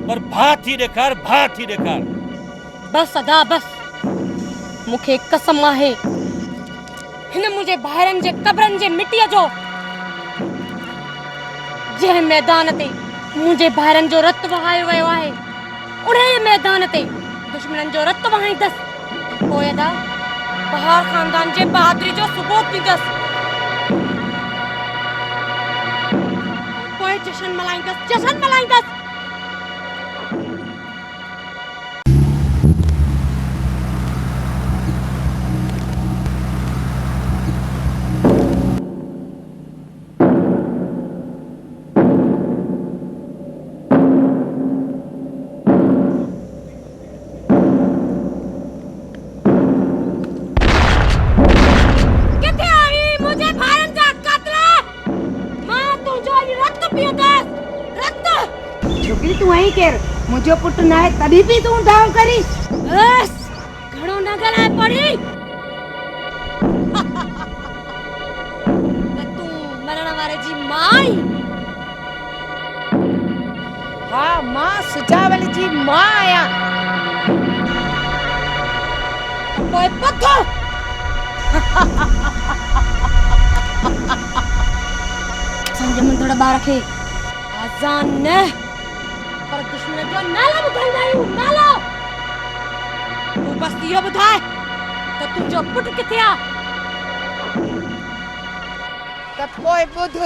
पर भाउ थी ॾेखार, भाउ थी ॾेखार। बस अदा बस, मूंखे कसम आहे हिन मुंहिंजे भाइरनि जे कब्रनि जे मिटीअ जो, जंहिं मैदान ते मुंहिंजे भाइरनि जो रतु वहायो वियो आहे, उन्हे मैदान ते दुश्मननि जो रतु वहाईंदसि। पोइ अदा बहार ख़ानदान जे बहादुरी जो सबूत ॾींदसि, पोइ जश्न मल्हाईंदसि, जश्न मल्हाईंदसि। केर मुंहिंजो पुट न आहे तॾहिं बि तूं दाव करी बस घणो न ॻाल्हाए पड़ी तूं मरण वारे जी माई हा मां सुजावल जी मां आहियां पोइ पथो संजय मंदड़ ॿार खे आज़ान न पर दुश्मन जो नालो ॿुधाईंदा आहियूं नालो तूं बस इहो ॿुधाए त तुंहिंजो पुटु किथे आहे त पोइ ॿुध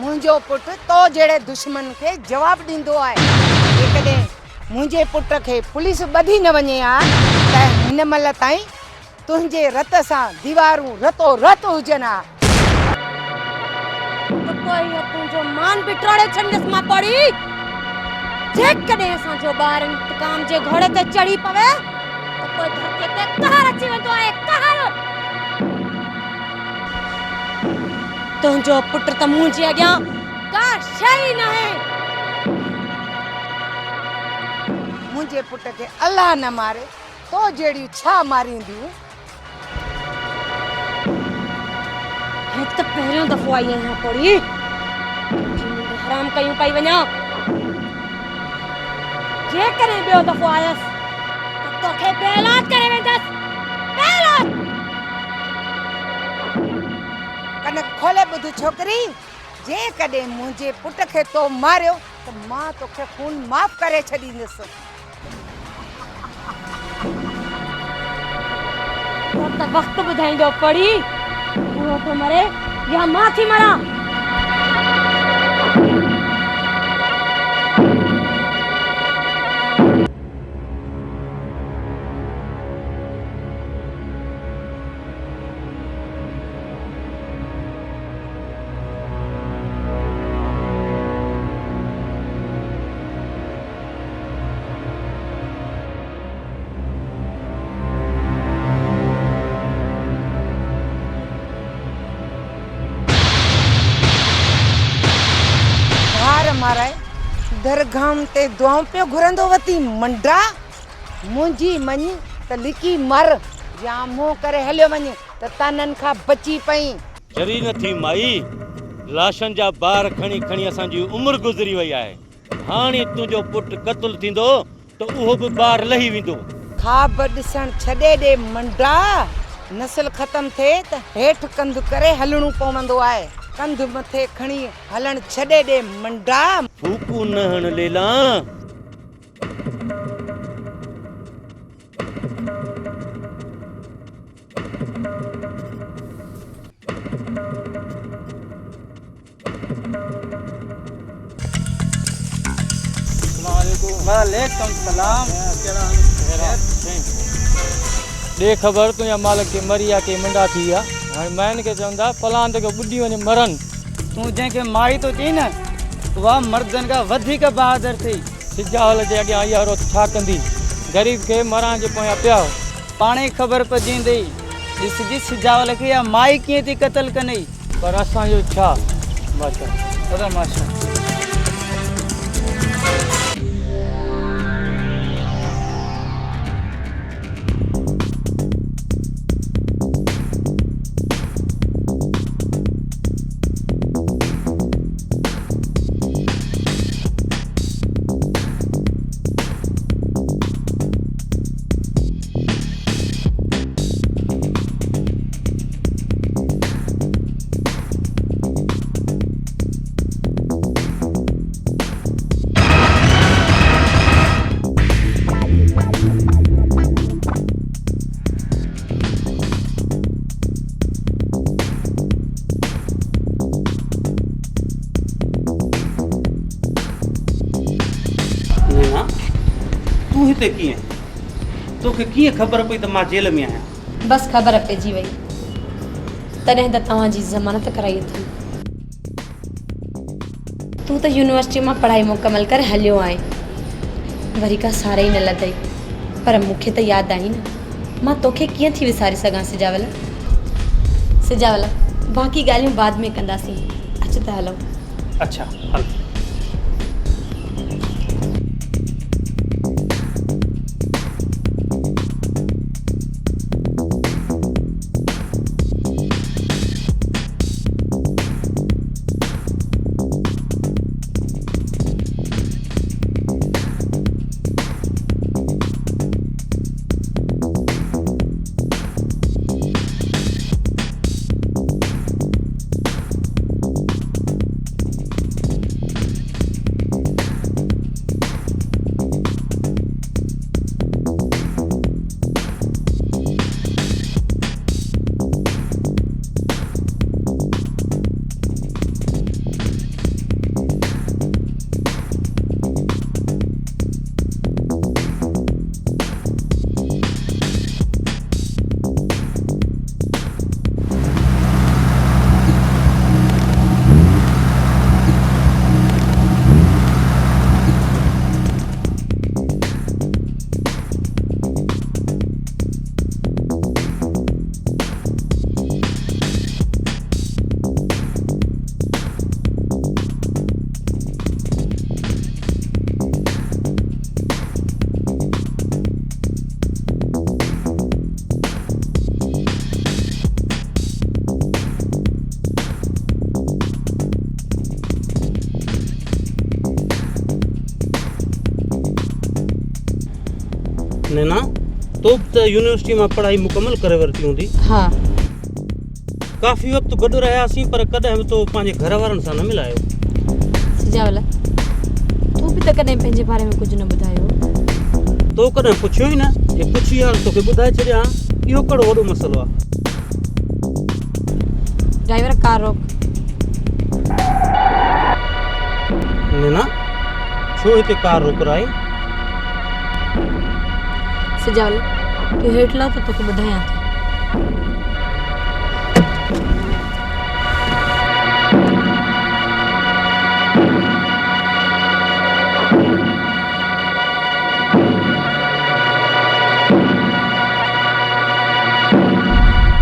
मुंहिंजो पुटु तो जहिड़े दुश्मन खे जवाबु ॾींदो आहे जेकॾहिं मुंहिंजे पुट खे पुलिस ॿधी न वञे हा त हिन महिल ताईं तुंहिंजे रत सां दीवारूं रतो रत हुजनि हा कोई तुंहिंजो मान बि टोड़े छंदसि मां पड़ी जेकॾहिं असांजो ॿार इंतकाम जे घोड़े ते चढ़ी पवे त पोइ धरतीअ ते कहर अची वेंदो आहे कहर तुंहिंजो पुटु त मुंहिंजे अॻियां का शइ न आहे मुंहिंजे पुट खे अलाह न मारे तो जहिड़ियूं छा मारींदियूं हिकु त पहिरियों दफ़ो आई आहियां पड़ी हराम कयूं पई वञा जेकॾहिं ॿियो दफ़ो आयसि त तोखे बेलात करे वेंदसि बेलात कनक खोले ॿुध छोकिरी जेकॾहिं मुंहिंजे पुट खे तो मारियो त मां तोखे खून माफ़ करे छॾींदसि त वक़्तु ॿुधाईंदो पड़ी उहो तो मरे या मां थी मरां दरगाम ते दुआऊं पियो घुरंदो वती मंडा मुंहिंजी मञी त लिकी मर या मुंहुं करे हलियो वञे त ताननि खां बची पई जरी न थी माई लाशन जा बार खणी खणी असांजी उमिरि गुज़री वई आहे हाणे तुंहिंजो पुटु क़तल थींदो त उहो बि बार लही वेंदो ख़्वाब ॾिसण छॾे ॾे मंडा नस्ल ख़तम थिए त हेठि कंधु करे हलणो पवंदो आहे कंधु मथे खणी हलण छॾे ॾे मंडा फूकू न हण लेला वालेकुम सलाम दे ख़बर तुंहिंजा मालिक के मरिया के मंडा थी विया हाणे माइन खे चवंदा पलान ते ॿुॾी वञे मरनि तूं जंहिंखे माई तो चई न उहा मर्दनि खां वधीक बहादुर थी सिजावल जे अॻियां इहा रोत छा कंदी ग़रीब खे मरण जे पोयां पिया पाणे ई ख़बर पइजी ॾिसजी सिजावल खे इहा माई कीअं थी क़तल कनि पर असांजो छा माशा माशा हिते कीअं तोखे कीअं ख़बर पई त मां जेल में आहियां बस ख़बर पइजी वई तॾहिं त तव्हांजी ज़मानत कराई अथई तूं त यूनिवर्सिटी मां पढ़ाई मुकमल करे हलियो आहे वरी का सारे ई न लधई पर मूंखे त यादि आई न मां तोखे कीअं थी विसारे सघां सिजावल बाक़ी ॻाल्हियूं बाद में कंदासीं अच त हलो अच्छा हल तो यूनिवर्सिटी में पढ़ाई मुकम्मल करे वरती हूंदी। हाँ काफ़ी वक्त गॾु रहियासीं पर कॾहिं बि तो पंहिंजे घर वारनि सां न मिलायो। सिजावल तूं बि त कॾहिं पंहिंजे बारे में कुझु न ॿुधायो। तो कॾहिं पुछियो ई न, ये पुछी हाल तोखे ॿुधाए छॾियां। इहो कहिड़ो वॾो मसइलो आहे। ड्राइवर कार रोक। नैना छो हिते कार रोकराई? सिजावल तूं हेठि ला त तोखे ॿुधायां थी।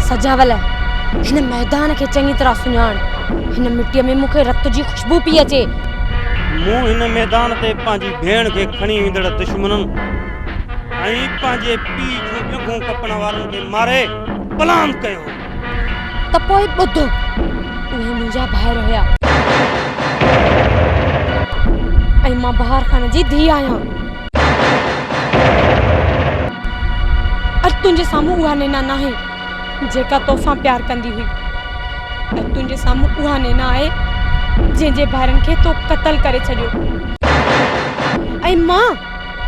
सजावल हिन मैदान खे चङी तरह सुञाण। हिन मिटीअ में मूंखे रत जी खुशबू पई अचे। मूं हिन मैदान ते पंहिंजी भेण खे खणी ईंदड़ दुश्मननि ऐं पंहिंजे पीउ जूं ॾिघूं कपण वारनि खे मारे प्लान कयो। त पोइ ॿुध, उहे मुंहिंजा भाइर हुया ऐं मां बहार खान जी धीउ आहियां। अॼु तुंहिंजे साम्हूं उहा नैना नाहे जेका तोसां प्यार कंदी हुई। ऐं तुंहिंजे साम्हूं उहा नैना आहे जंहिंजे भाइरनि खे तो क़त्ल करे छॾियो ऐं मां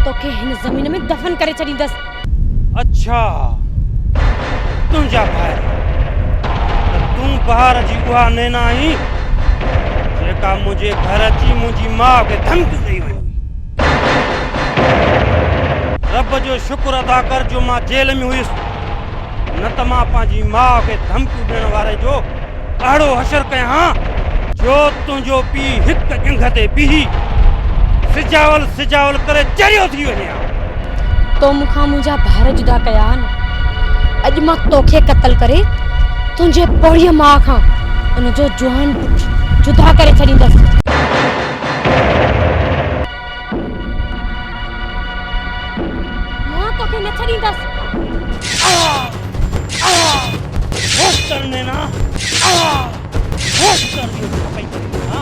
तोखे हिन ज़मीन में दफ़न करे छॾींदसि। अच्छा तुंहिंजा भाइर, तूं बहार जी उहा नैना आहीं जेका मुंहिंजे घर अची मुंहिंजी माउ खे धमकी ॾेई वई। रब जो शुक्र अदा कर जो मां जेल में हुयुसि, न त मां पंहिंजी माउ खे धमकी ॾियण वारे जो अहिड़ो हशर कयां जो तुंहिंजो पीउ हिक ॼंघ ते बीही सिजावल सिजावल करे चरियो थी वञे। तो मूंखां मुंहिंजा भाइर जुदा कया न, अॼु मां तोखे क़त्ल करे तुंहिंजे पोड़ीअ माउ खां उनजो जवान पुटु जुदा करे छॾींदसि। मां तोखे न छॾींदसि। होश करने ना, होश कर दियो तो कहीं पर ना।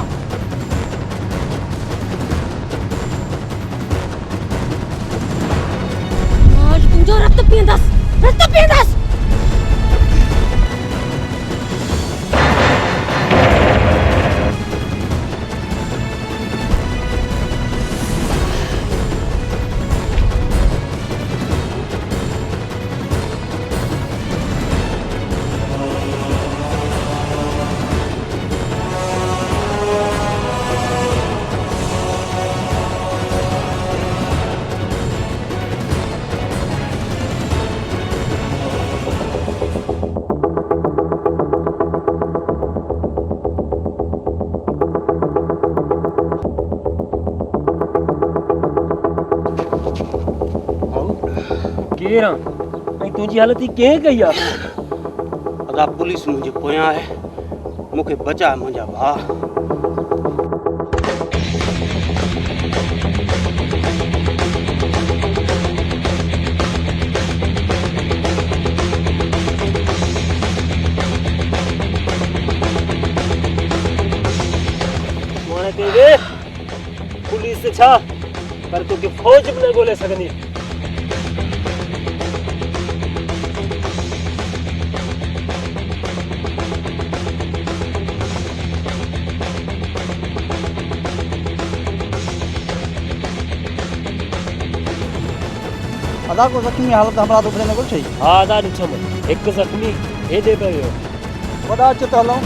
आज तुंहिंजो रत पींदसि, रत पींदसि। केरा ऐं तुंहिंजी हालत ही कंहिं कई आहे? अदा पुलिस मुंहिंजे पोयां आहे, मूंखे बचा मुंहिंजा भाउ। पुलिस छा पर तोखे फौज बि न ॻोल्हे सघंदी। अदा को ज़ख्मी हालत हमरा तो ॿुधाइण कुझु छई? हा अदा ॾिठमि, हिकु ज़ख्मी हेॾे पियो वियो। वॾा अचो त हलूं।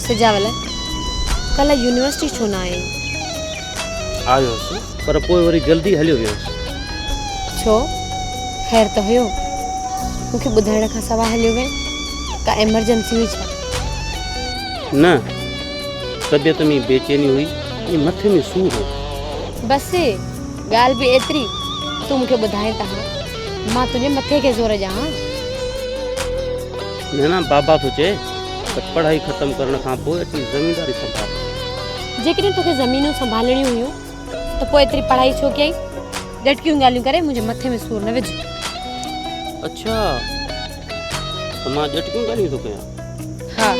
सिजावल कल यूनिवर्सिटी छो ना आए? आयो हुअसि पर पोइ वरी जल्दी हलियो वियोसि। छो ख़ैर त हुयो? मूंखे ॿुधाइण खां सवाइ हलियो वए? का एमरजेंसी हुई छा? न, तबियत में बेचैनी हुई ऐं मथे में सूर हो। बस ॻाल्हि बि एतिरी तूं मूंखे ॿुधाए त हा मां तुंहिंजे मथे खे ज़ोर ॾियां? न बाबा थो चए त पढ़ाई ख़तमु करण खां पोइ अची ज़मीनदारी संभाल। जेकॾहिं तोखे ज़मीनूं संभालणियूं हुयूं त पोइ एतिरी पढ़ाई छो कई? डटकियूं ॻाल्हियूं करे मुंहिंजे मथे में सूर न विझ। अच्छा त मां डटकियूं ॻाल्हियूं थो कयां? हा।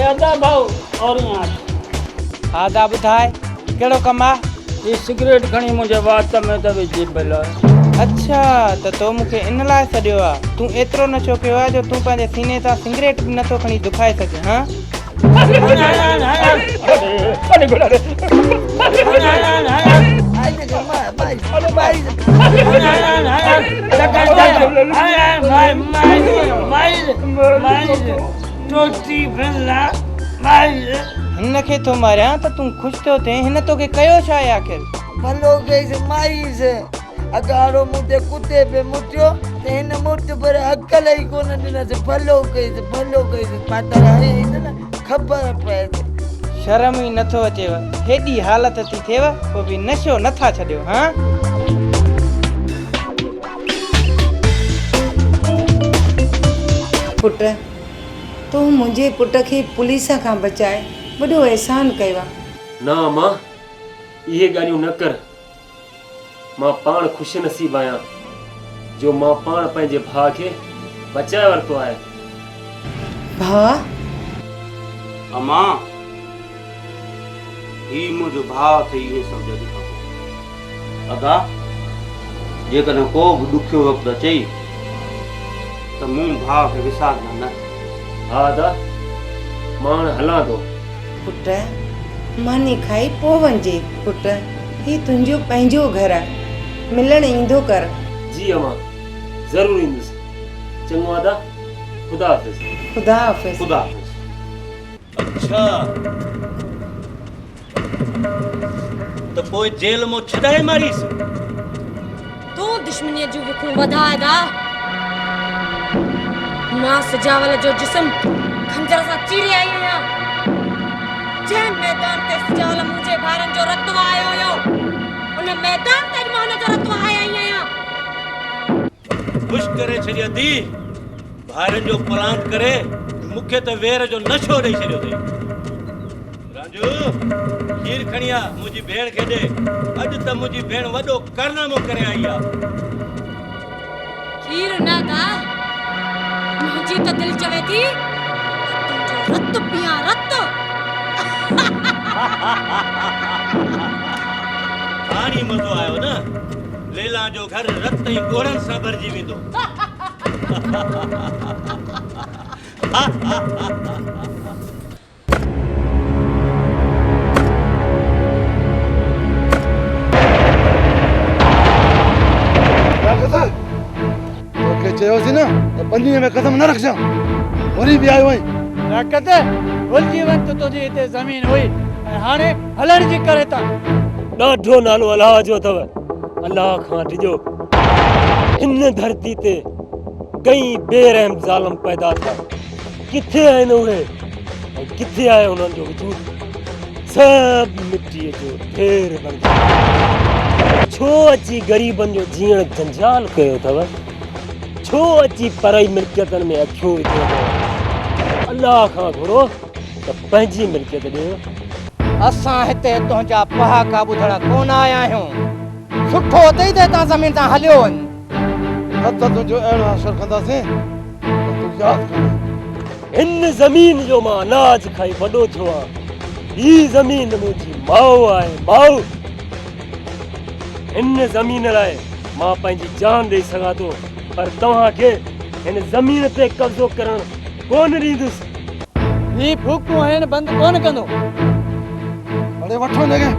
अदा भाऊ और यहाँ आदा ॿुधाए कहिड़ो कमु आहे? ये सिगरेट खणी मुंहिंजे वात में त विझी पियो आहे। अच्छा त तो मूंखे इन लाइ सॾियो आहे तूं एतिरो नशो कयो आहे जो तूं पंहिंजे सीने तां सिगरेट बि नथो खणी दुखाए सघे हा? हिनखे थो मारियां त तूं ख़ुशि थो थिए हिन तोखे कयो छा आहे आख़िर? भलो कईसि माईसि अगाड़ो मूंखे कुते पे मुटियो त हिन मुठ पर अकल ई कोन ॾिनसि। भलो कईसि पातल आहे न ख़बर पए थी। शर्म ई नथो अचेव हेॾी हालत थी थिएव पोइ बि नशो नथा छॾियो हा? पुट तूं मुंहिंजे पुट खे पुलिस खां बचाए वॾो एहसान कयो आहे। ना मां इहे ॻाल्हियूं न कर। मां पाण ख़ुशि नसीब आहियां जो मां पाण पंहिंजे भाउ खे बचाए वरितो आहे। भाउ अम्मा ही मुंहिंजो भाउ थे इहे सम्झ ॾिखां अदा जेकॾहिं को बि ॾुखियो वक़्तु अचई त मूं भाउ खे विसारना न। हा अदा मां हाणे हलां थो। पुट मानी खाई पोइ वञिजे। पुट ही तुंहिंजो पंहिंजो घर आहे मिलण ईंदो कर। जी अम्मा ज़रूरु ईंदुसि। चङो अदा ख़ुदा हाफ़िज़। ख़ुदा हाफ़िज़। ख़ुदा हाफ़िज़। अच्छा त पोइ जेल मां छॾाए मारीसि? तूं दुश्मनीअ जूं विखूं वधाए दा। मां सजावल जो जिस्म खंजर सां चीरे आई आहियां। जंहिं मैदान ते सजावल मुंहिंजे भाइरनि जो रत वहायो हुयो उन मैदान ते मां हुन जो रत वहाए आई आहियां। ख़ुशि करे छॾियो थी भाइरनि जो पलांत करे मूंखे त वेर जो नशो ॾेई छॾियो अथई। राजू खीर खणी आ मुंहिंजी भेण खे ॾे। अॼु त मुंहिंजी भेण वॾो कारनामो करे आई आहे। खीर न दा मुंहिंजी त दिलि चवे थी तुंहिंजो रत पियां रत। हाणे मज़ो आयो न। लेला जो घर रत ऐं ॻोढ़नि सां भरिजी वेंदो। तोखे चयोसीं न त बंदीअ में कदम न रखजां वरी बि आयो आहीं। ताक़त भुलिजी वञ त तुंहिंजी हिते ज़मीन हुई ऐं हाणे हलण जी करे था। ॾाढो नालो अलाह जो अथव। अलाह खां ॾिजो हिन धरती ते कई बेरहम ज़ालिम पैदा थिया। किथे आहिनि उहे ऐं किथे आहे उन्हनि जो वजूद? सभु मिटीअ जो ढेर बणिजी छो अची ग़रीबनि जो जीअण जंजाल कयो अथव? छो अची पराई मिल्कियतनि में अखियूं विधियूं अथव? अलाह खां घुरो त पंहिंजी मिल्कियत ॾियो। असां हिते तुंहिंजा पहाका ॿुधण कोन आया आहियूं। सुठो अथई त तव्हां ज़मीन तां हलियो वञ। त तुंहिंजो अहिड़ो असरु कंदासीं त तूं यादि कर। हिन ज़मीन जो मां अनाज खाई वॾो थियो आहियां। ही ज़मीन मुंहिंजी माउ आहे माउ। हिन ज़मीन लाइ मां पंहिंजी जान ॾेई सघां थो पर तव्हांखे हिन ज़मीन ते कब्ज़ो करणु कोन ॾींदुसि। ही फूकूं आहिनि बंदि कोन कंदो। अरे वठो हिनखे।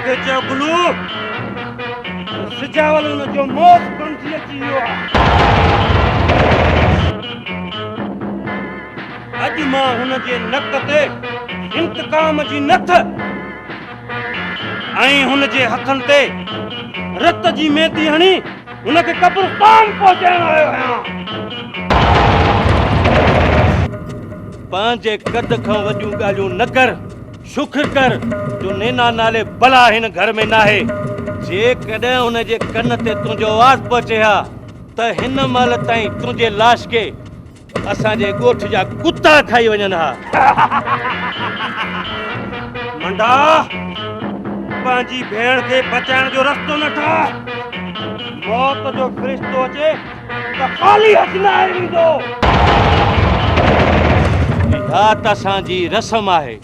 खे चयो गुलू सिजावल हुन जो मौत बणजी अची वियो आहे। अॼु मां हुन जे नक ते इंतकाम जी नथ ऐं हुन जे हथनि ते रत जी मेहंदी हणी हुनखे कब्रिस्तान पहुचाइण आयो आहियां। पंहिंजे कद खां वॾियूं ॻाल्हियूं न कर। शुक्र कर जो नैना नाले भला हिन घर में नाहे। जेकॾहिं हुन जे कन ते तुंहिंजो आवाज़ पहुचे हा त हिन महिल ताईं तुंहिंजे लाश खे असांजे ॻोठ जा कुता खाई वञनि हा। मंडा पंहिंजी भेण खे बचाइण जो रस्तो न ठाह। मौत जो फ़रिश्तो अचे त ख़ाली हथ न आहे वेंदो। इहा त असांजी रस्म आहे।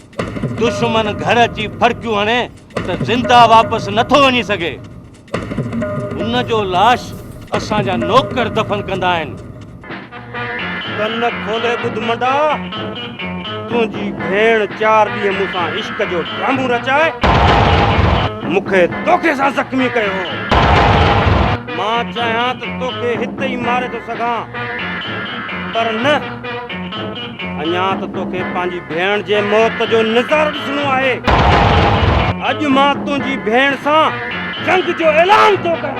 दुश्मन घर अची फड़कियूं हणे त ज़िंदा वापसि नथो वञी सघे। उन जो लाश असांजा नौकर दफ़न कंदा आहिनि। कन खोले ॿुध मंडा, तुंहिंजी भेण 4 ॾींहं मूंसां इश्क जो ड्रामो रचाए मूंखे तोखे सां ज़ख़्मी कयो। मां चाहियां त तोखे हिते ई मारे थो सघां, पर न, अञा त तोखे पंहिंजी भेण जे मौत जो नज़ारो ॾिसणो आहे। अॼु मां तुंहिंजी भेण सां जंग जो ऐलान थो कयां।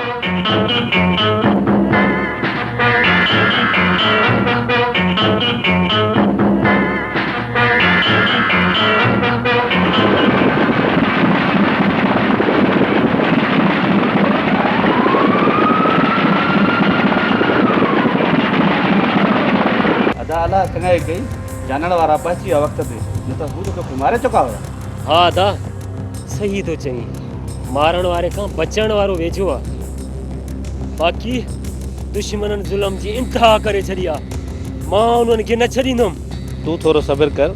अदा अला चङा कई जानण वारा पहुची विया वक़्त ते, न त हू तोखे मारे चुका हुया। हा दा सही तो चई, मारण वारे खां बचण वारो वेझो आहे। बाक़ी दुश्मननि ज़ुल्म जी इंतिहा करे छॾी आहे। मां उन्हनि खे न छॾींदुमि। तूं थोरो सब्र कर,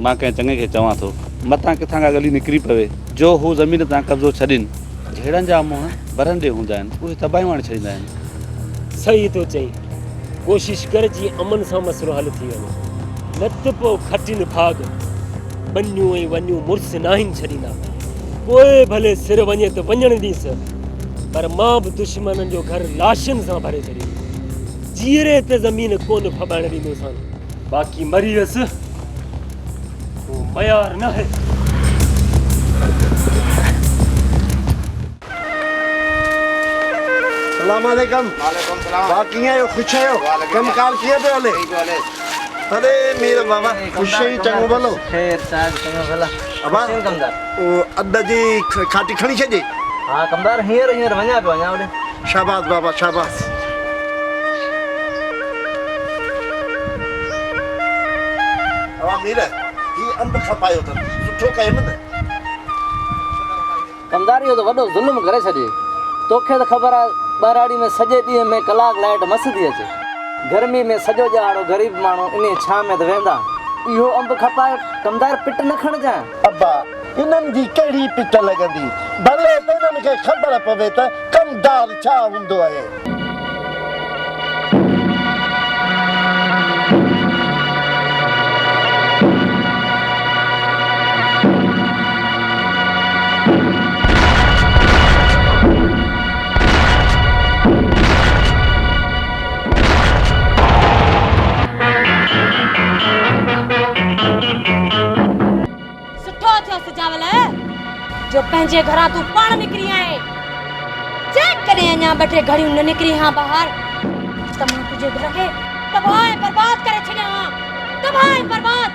मां कंहिं चङे खे चवां थो मतां किथां खां गली निकिरी पवे जो हू ज़मीन तां कब्ज़ो छॾीनि। झेड़नि जा मुंहं बरंडे हूंदा आहिनि, उहे तबाहियूं आणे छॾींदा आहिनि। सही तो चई, कोशिश कर जी अमन सां मसलो हल थी वञे, न त पोइ खटिन भाग बनियूं ऐं वनियूं मुड़ुस नाहिनि छॾींदा। कोई भले सिर वञे त वञण ॾींसि, पर मां बि दुश्मननि जो घर लाशनि सां भरे छॾींदुमि। जीअरे ते ज़मीन कोन फॿाइण ॾींदोसां। बाक़ी मरी वियसि वो मयार न है। सलाम अलैकुम। वालेकुम सलाम। बाकी आयो खुश आयो? कम कार किए पे हले? अरे मेरे बाबा खुश ही चंगो भलो। खैर साहब चंगो भला। अबा कमदार ओ अड्डा जी खाटी खणी छजे। हां कमदार हींअर वञा पियो वञा ओॾे। शाबाश बाबा शाबाश। अबा मीरा ही अंब खपायो त सुठो कयो न। कमदार इहो त वॾो ज़ुल्म करे छॾे। तोखे त ख़बर आहे ॿराड़ी में सॼे ॾींहं में कलाक लाइट मस थी अचे। गर्मी में सॼो ॼाड़ो ग़रीब माण्हू इन छां में त वेंदा। इहो अंब खपाए कमदार पिट न खणजां। अब्बा इन्हनि जी कहिड़ी पिट लॻंदी, भले त इन्हनि खे ख़बर पवे त कमदार छा हूंदो आहे। जो पंहिंजे घरां तूं पाण निकिरी आए। जेकॾहिं अञा 2-3 घड़ियूं न निकिरी हां ॿाहिरि त मां तुंहिंजे घर खे तबाह बर्बाद करे छॾियां हां। तबाह बर्बाद।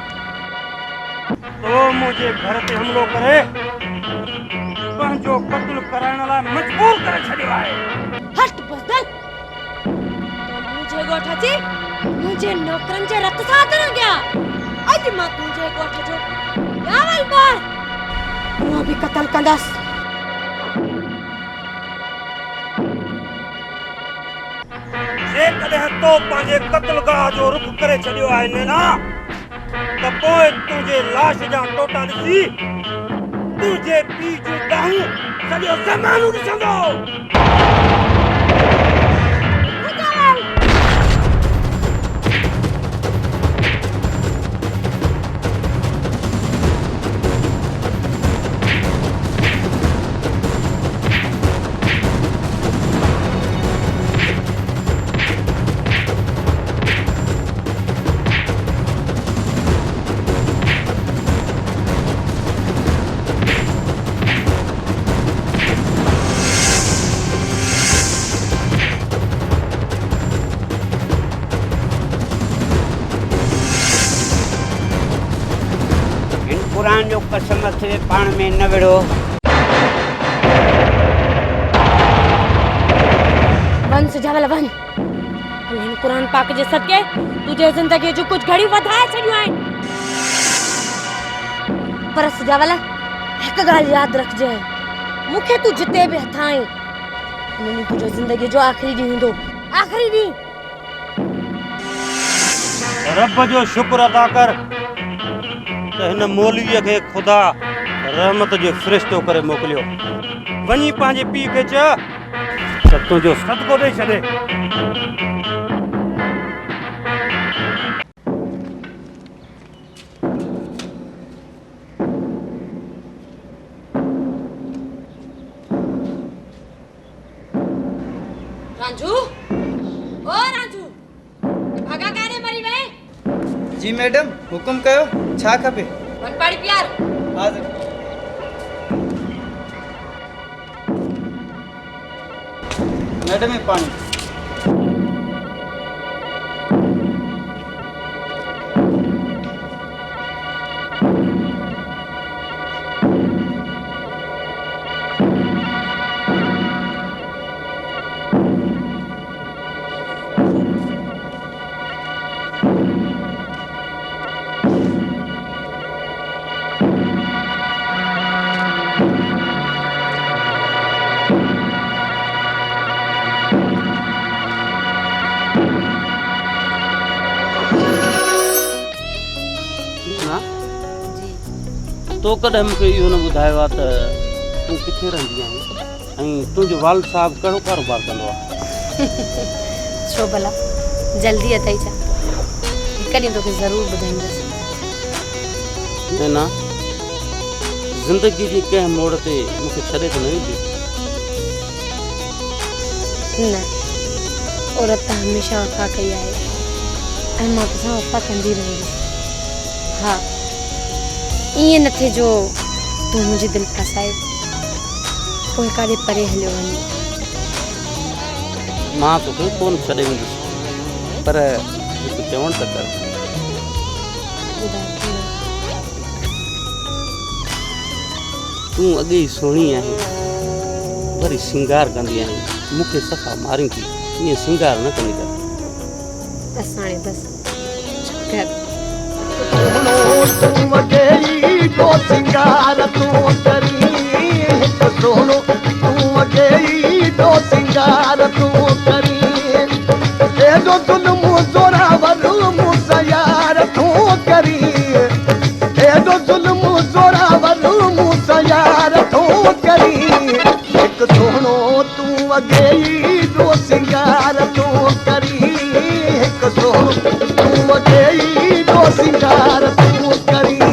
तो मुझे घर ते हमलो करे पंहिंजो क़त्ल कराइण लाइ मजबूर करे छॾियो आहे। हट बुज़दिल। मुंहिंजे ॻोठ अची मुंहिंजे नौकरनि जे रत सां हथ न कया। अॼु मां तुंहिंजे ॻोठ जो ॼावल ॿार उहो बि क़त्ल कंदसि। जेकॾहिं तो पंहिंजे क़त्लगाह जो रुख करे छॾियो आहे नैना, त पोइ तुंहिंजे लाश जा टोटा ॾिसी तुंहिंजे पीउ जूं ॾाहूं सॼो ज़मानो ॾिसंदो। कसम थे पाण में न विड़ो। One Sujawal one. हिन कुरान पाक जे सदके तुझे जिंदगी जो कुछ घड़ी वधाए छड़ियो आइन। पर सुजावल एक गाल याद रखजे, मुखे तू जिते भी हथाई उन्हें तुझो जिंदगी जो आखिरी दी हुंदो, आखिरी दी। रब जो शुक्र अदा कर त हिन मौलवीअ खे खुदा रहमत जो फ़रिश्तो करे मोकिलियो। वञी पंहिंजे पीउ खे चयो त तुंहिंजो सदको ॾेई छॾे। रांझू, ओ रांझू, भागा काने मरी वे? जी मैडम, हुकुम कयो, छा खपे? वन पानी प्यार। हाज़िर। मैडम ये पानी। तो कॾहिं मूंखे इहो न ॿुधायो आहे त तूं किथे रहंदी आहीं ऐं तुंहिंजो वालिद साहब कहिड़ो कारोबार कंदो आहे? छो भला जल्दी अथई छा? हिकु ॾींहुं तोखे ज़रूरु ॿुधाईंदसि। नैना, ज़िंदगी जे कंहिं मोड़ ते मूंखे छॾे त न ईंदी? न, औरत त हमेशह वफ़ा कई आहे ऐं मां तोसां वफ़ा कंदी रहंदसि। हा, ईअं न थे जो तूं मुंहिंजी दिलि फसाए पोइ काॾे परे हलियो वञे। मां तोखे कोन छॾे वेंदुसि, पर हिकु चवण त कर। तूं अॻे ई सुहिणी आहीं, वरी सिंगार कंदी आहीं, मूंखे सफ़ा मारींदी। ईअं सिंगार न कंदी कर। बस हाणे बस चुप कर। तूं अॻे तो सिंगार तूं करी हिकु सोनो, तूं अॻे तो सिंगार तूं करी एॾो ज़ुल्म ज़ोरावर मूंसां यार तूं करी, एॾो ज़ुल्म ज़ोरावर मूंसां यार तूं करी हिकु सोनो, तूं अॻे तो सिंगार तूं करी हिकु सोनो, तूं अॻे तो सिंगार तूं करी।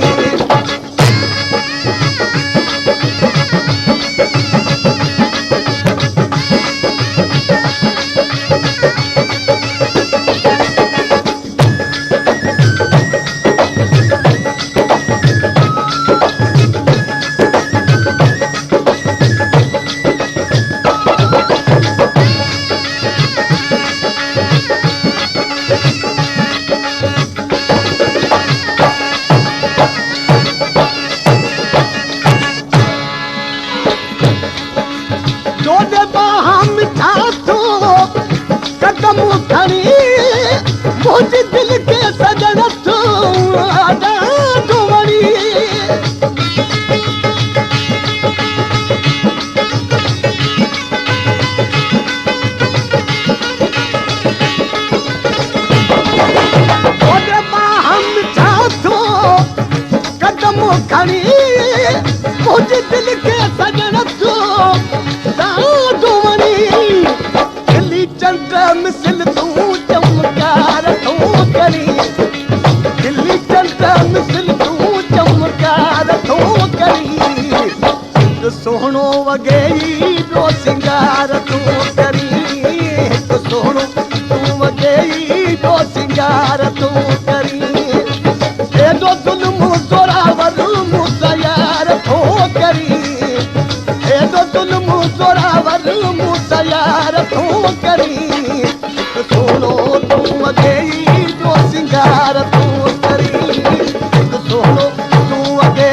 मुझे दिल के सजन तू आदा दुवरी ओदे हम चाहतो कदम खड़ी मुझे दिल के सजन तू दुवरी दिल्ली चंद मिसल तू चमकार तू करी, दिल्ली चंद मिसल तू चमकार तू करी सोहणो वॻे तो सिंगार तू करी हिकु सोहणो, तूं वॻे तो सिंगार तू करी एॾो ज़ुल्म ज़ोरावर मूंसां यार तू करी, एॾो ज़ुल्म ज़ोरावर मूंसां यार तू करी हिकु सोहणो, तूं वॻे तो सिंगार तू करी हिकु सोहणो, तूं वॻे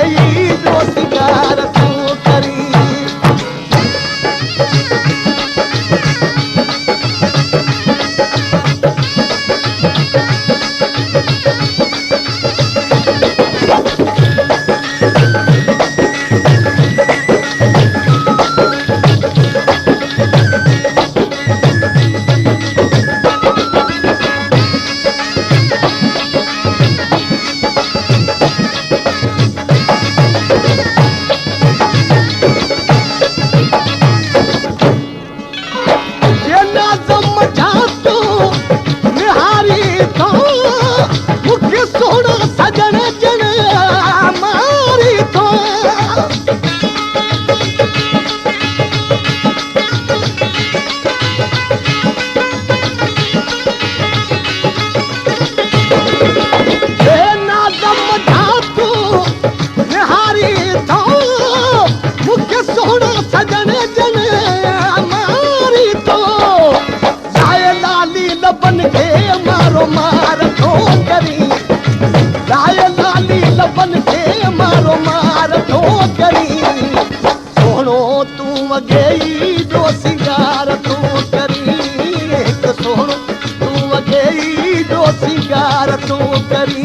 वगेई जो सिंगार तू करी हिक सोहणो तू वगेई जो सिंगार तू करी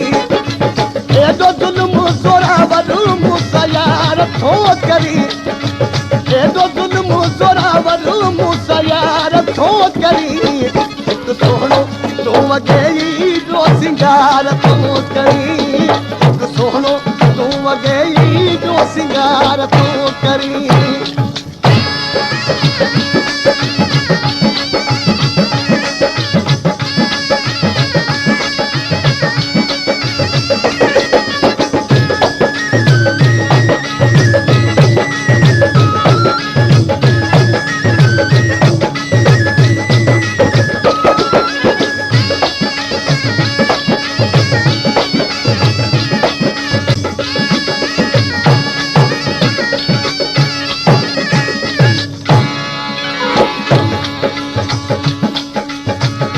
एडो जुल्म जोरावर मूंसां यार थो करी एडो जुल्म जोरावर मूंसां यार थो करी हिक सोहणो तू वगेई जो सिंगार तू करी हिक सोहणो तू वगेई जो सिंगार तू करी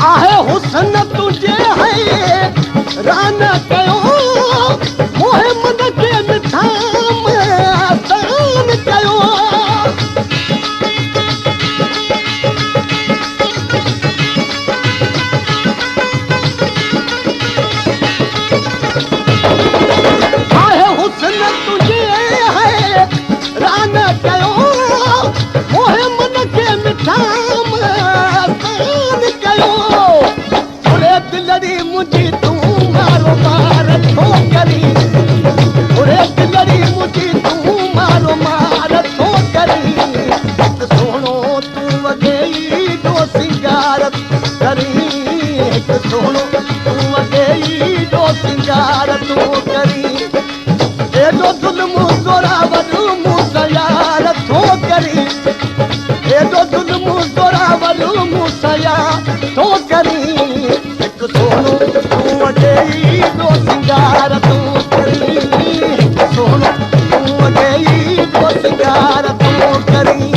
आहे हुसन तुझे है रान कयो मोहे मन के मिठाम आसान कयो आहे हुसन तुझे है रान कयो मोहे मन के मिठाम आसान कयो ओरे दिलड़ी मुझी तू मारो मार ठोकरी ओरे दिलड़ी मुझी तू मारो मार ठोकरी हिक सोहणो तू वगेई जो सिंगार करी हिक सोहणो तू वगेई जो सिंगार तू करी एडो जुल्म जोरावर मूंसां यार थो करी एडो जुल्म जोरावर मूंसां यार थो करी हिक सोहणो तू वगेई जो सिंगार तू करी हिक सोहणो तू वगेई जो सिंगार तू करी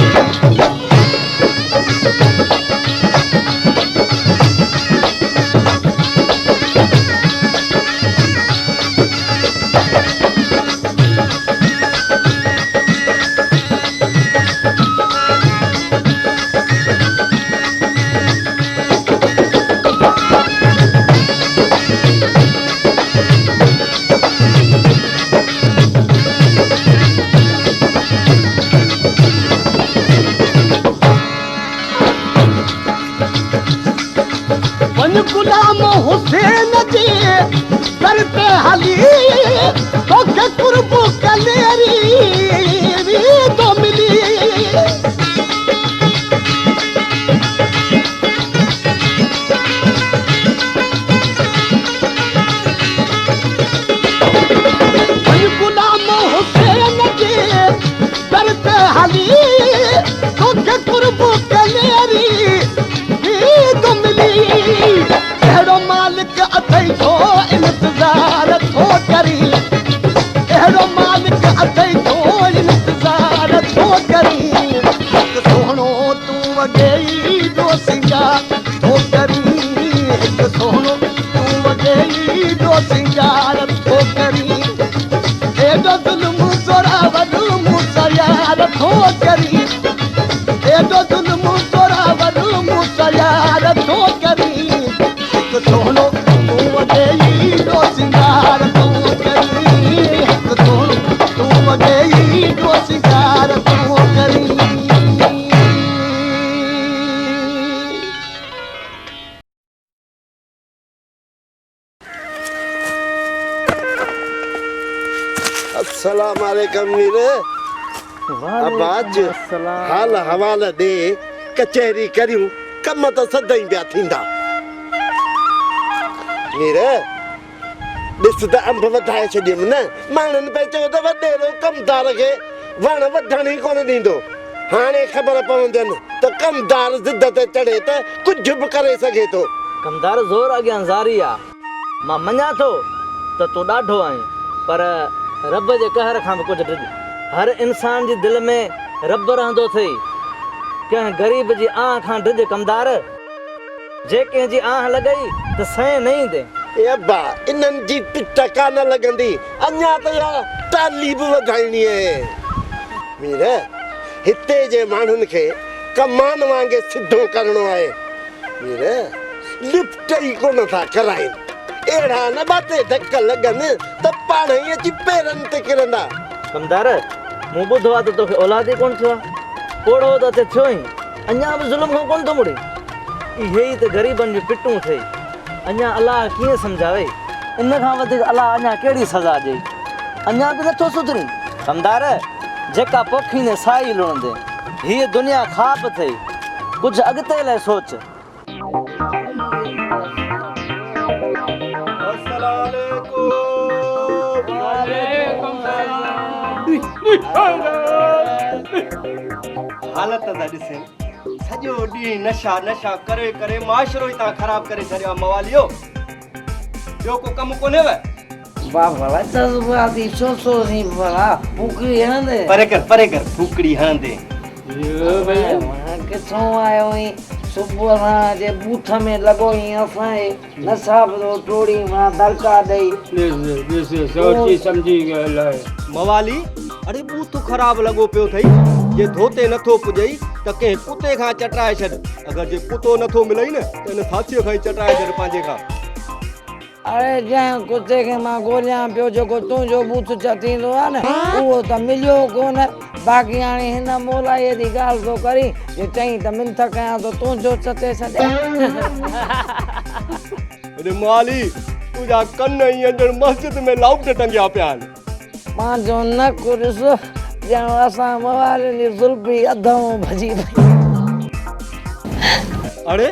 वन गुलाम हुसैन जी करते हली तोखे कुर्ब कलेरी भी तो मिली वन गुलाम हुसैन जी करते हली तोखे कुर्ब कलेरी तो मिली एड़ो मालिक अथई थो इंतजार थो करी एड़ो मालिक अथई थो इंतजार थो करी हिक सोहणो तू वगेई जो सिंगार थो करी हिक सोहणो तू वगेई जो सिंगार थो करी एडो जुल्म जोरावर मूंसां यार थो करी एडो जुल्म जोरावर मूंसां यार थो करी हिक सोहणो तू वगेई जो सिंगार तू करी हिक सोहणो तू वगेई जो सिंगार तू करी अस्सलाम वालेकुम मीरे अब आज हाल हवाल दे कचहरी करियूं कम तो सदाई पिया थींदा मीरे ॾिस त अंब वधाए छॾियमि न माण्हुनि पे चयो त वॾेरो कमदार खे वण वढण ई कोन ॾींदो हाणे ख़बर पवंदनि त कमदार ज़िद ते चढ़े त कुझु बि करे सघे थो कमदार ज़ोर अॻियां ज़ारी आहे मां मञा थो त तूं ॾाढो आहीं पर रब जे कहर खां बि कुझु डिॼ हर इंसान जी दिलि में रब रहंदो अथई कंहिं ग़रीब जी आह खां डिॼ कमदार जे कंहिंजी आह लॻई त सह न ईंदे अब्बा इन्हनि जी पिट कान लॻंदी अञा त यार ताली बि वधाइणी आहे मीर हिते जे माण्हुनि खे कमान वांगे सिधो करणो आहे वीर लिफ्ट ई कोन था कराइनि अहिड़ा न बाते धक लॻनि त पाण ई अची पेरनि ते किरंदा कमदार मूं ॿुधो आहे त तोखे औलाद ई कोन थियो आहे पोड़ो त थियो ई अञा बि ज़ुल्म खां कोन थो मुड़े इहे ई त ग़रीबनि जूं पिटूं थिए अञा अलाह कीअं सम्झावे इन खां वधीक अलाह अञा कहिड़ी सज़ा ॾे अञा बि नथो सुधरी कमदार जेका पोखी ने साई लुणंदे हीअ दुनिया ख़ाप थिए कुझु अॻिते लाइ सोच हालत था ॾिसनि सॼो ॾींहुं नशा नशा करे करे माशरो ई तव्हां ख़राब करे छॾियो आहे मवालियो ॿियो को कमु कोन्हे बाबा जज़्बाती सोचो नहीं भला फुकड़ी हंदे परे कर फुकड़ी हंदे किथों आयो ही सुबुह खां जे बूथ में लॻो ई असांजे नसाब जो टोड़ी मां दड़का ॾेई सोची समझी ॻाल्हाए मवाली अरे बूथ ख़राब लॻो पियो अथई जे धोते नथो पुॼई त कंहिं कुते खां चटाए छॾ अगरि जे कुतो नथो मिलई न त हिन साथीअ खां ई चटाए छॾ पंहिंजे खां अरे जंहिं कुते खे मां ॻोल्हियां पियो जेको तुंहिंजो बूथ चटींदो आहे न उहो त मिलियो कोन बाक़ी हाणे हिन मोलाईअ जी ॻाल्हि थो करी जे चई त मिंथ कयां त तुंहिंजो चटे छॾियां अरे माली तुंहिंजा कन हीअंर मस्जिद में लाउट टंगिया पिया आहिनि पंहिंजो नक ॾिस ॼण असां मवालियुनि जी ज़ुल्फी अधूं भॼी पई अरे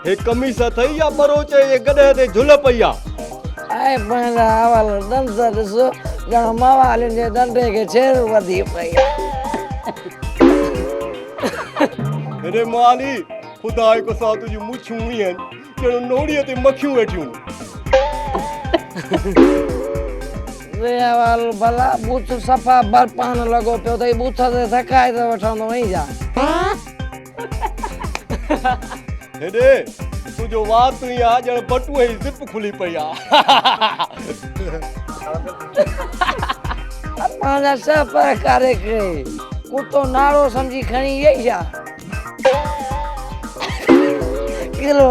हे कमीस अथई या बरोच जे गॾे ते झुल पई आहे ऐं पंहिंजा अवल दंद ॾिस ॼण मवालियुनि जे दंदे खे छेड़ वधी पई अरे माली खुदा को सा तुझी मुछूं हुई आहिनि ॼण नोड़ीअ ते मखियूं वेठियूं रे अवल भला बूथ सफ़ा बरपान लॻो पियो अथई बूथ ते थकाए त वठंदो वई जा हेॾे तुंहिंजो वात ई आहे ॼण बटूअ जी ज़िप खुली पई आहे पंहिंजा सफ़र करे के कुतो नाड़ो सम्झी खणी यही छा किलो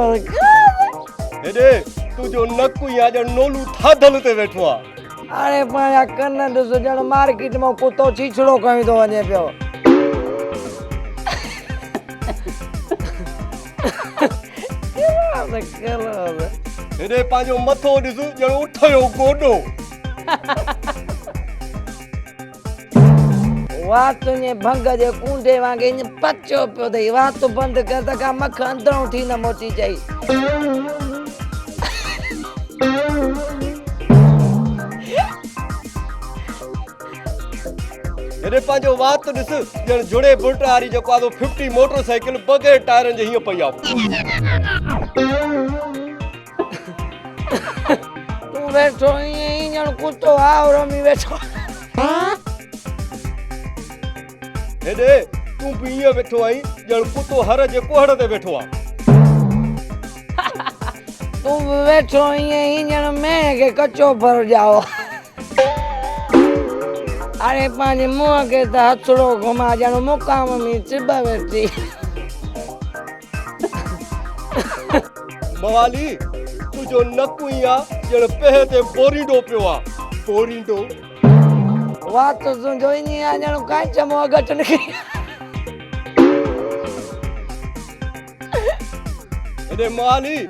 हेॾे तुंहिंजो नक ई आहे ॼण नोलू थाधल ते वेठो आहे अरे पंहिंजा कन ॾिस ॼण मार्केट मां कुतो छीछड़ो खणी थो वञे पियो हेॾे पंहिंजो मथो ॾिस ॼण उठ जो गोॾो वात तुंहिंजे भंग जे कूंडे वांगे ईअं पचो पियो अथई वात बंदि कर त का मख अंदरों थी न मोटी चई हेॾे पंहिंजो वात ॾिस ॼण जुड़े बुल्ट वारी जेको आहे 50 मोटरसाइकिल बग़ैर टायरनि जे हीअं पई आहे तूं वेठो ईअं ई ॼण कुतो आव रमी वेठो हेॾे तूं बि ईअं वेठो आहीं ॼण कुतो हर जे कोहड़ ते वेठो आहे तूं बि वेठो ईअं ई ॼण मैं खे कचो भर जाओ अरे पंहिंजे मुंहं खे त हथड़ो घुमा ॼण मुकाम में चिब वेठी मवाली तुंहिंजो नक ई आहे ॼण पेह ते बोरींडो पियो आहे बोरींडो वात तुंहिंजो ईअं आहे ॼण कांच मां घटि निकिरी हेॾे मवाली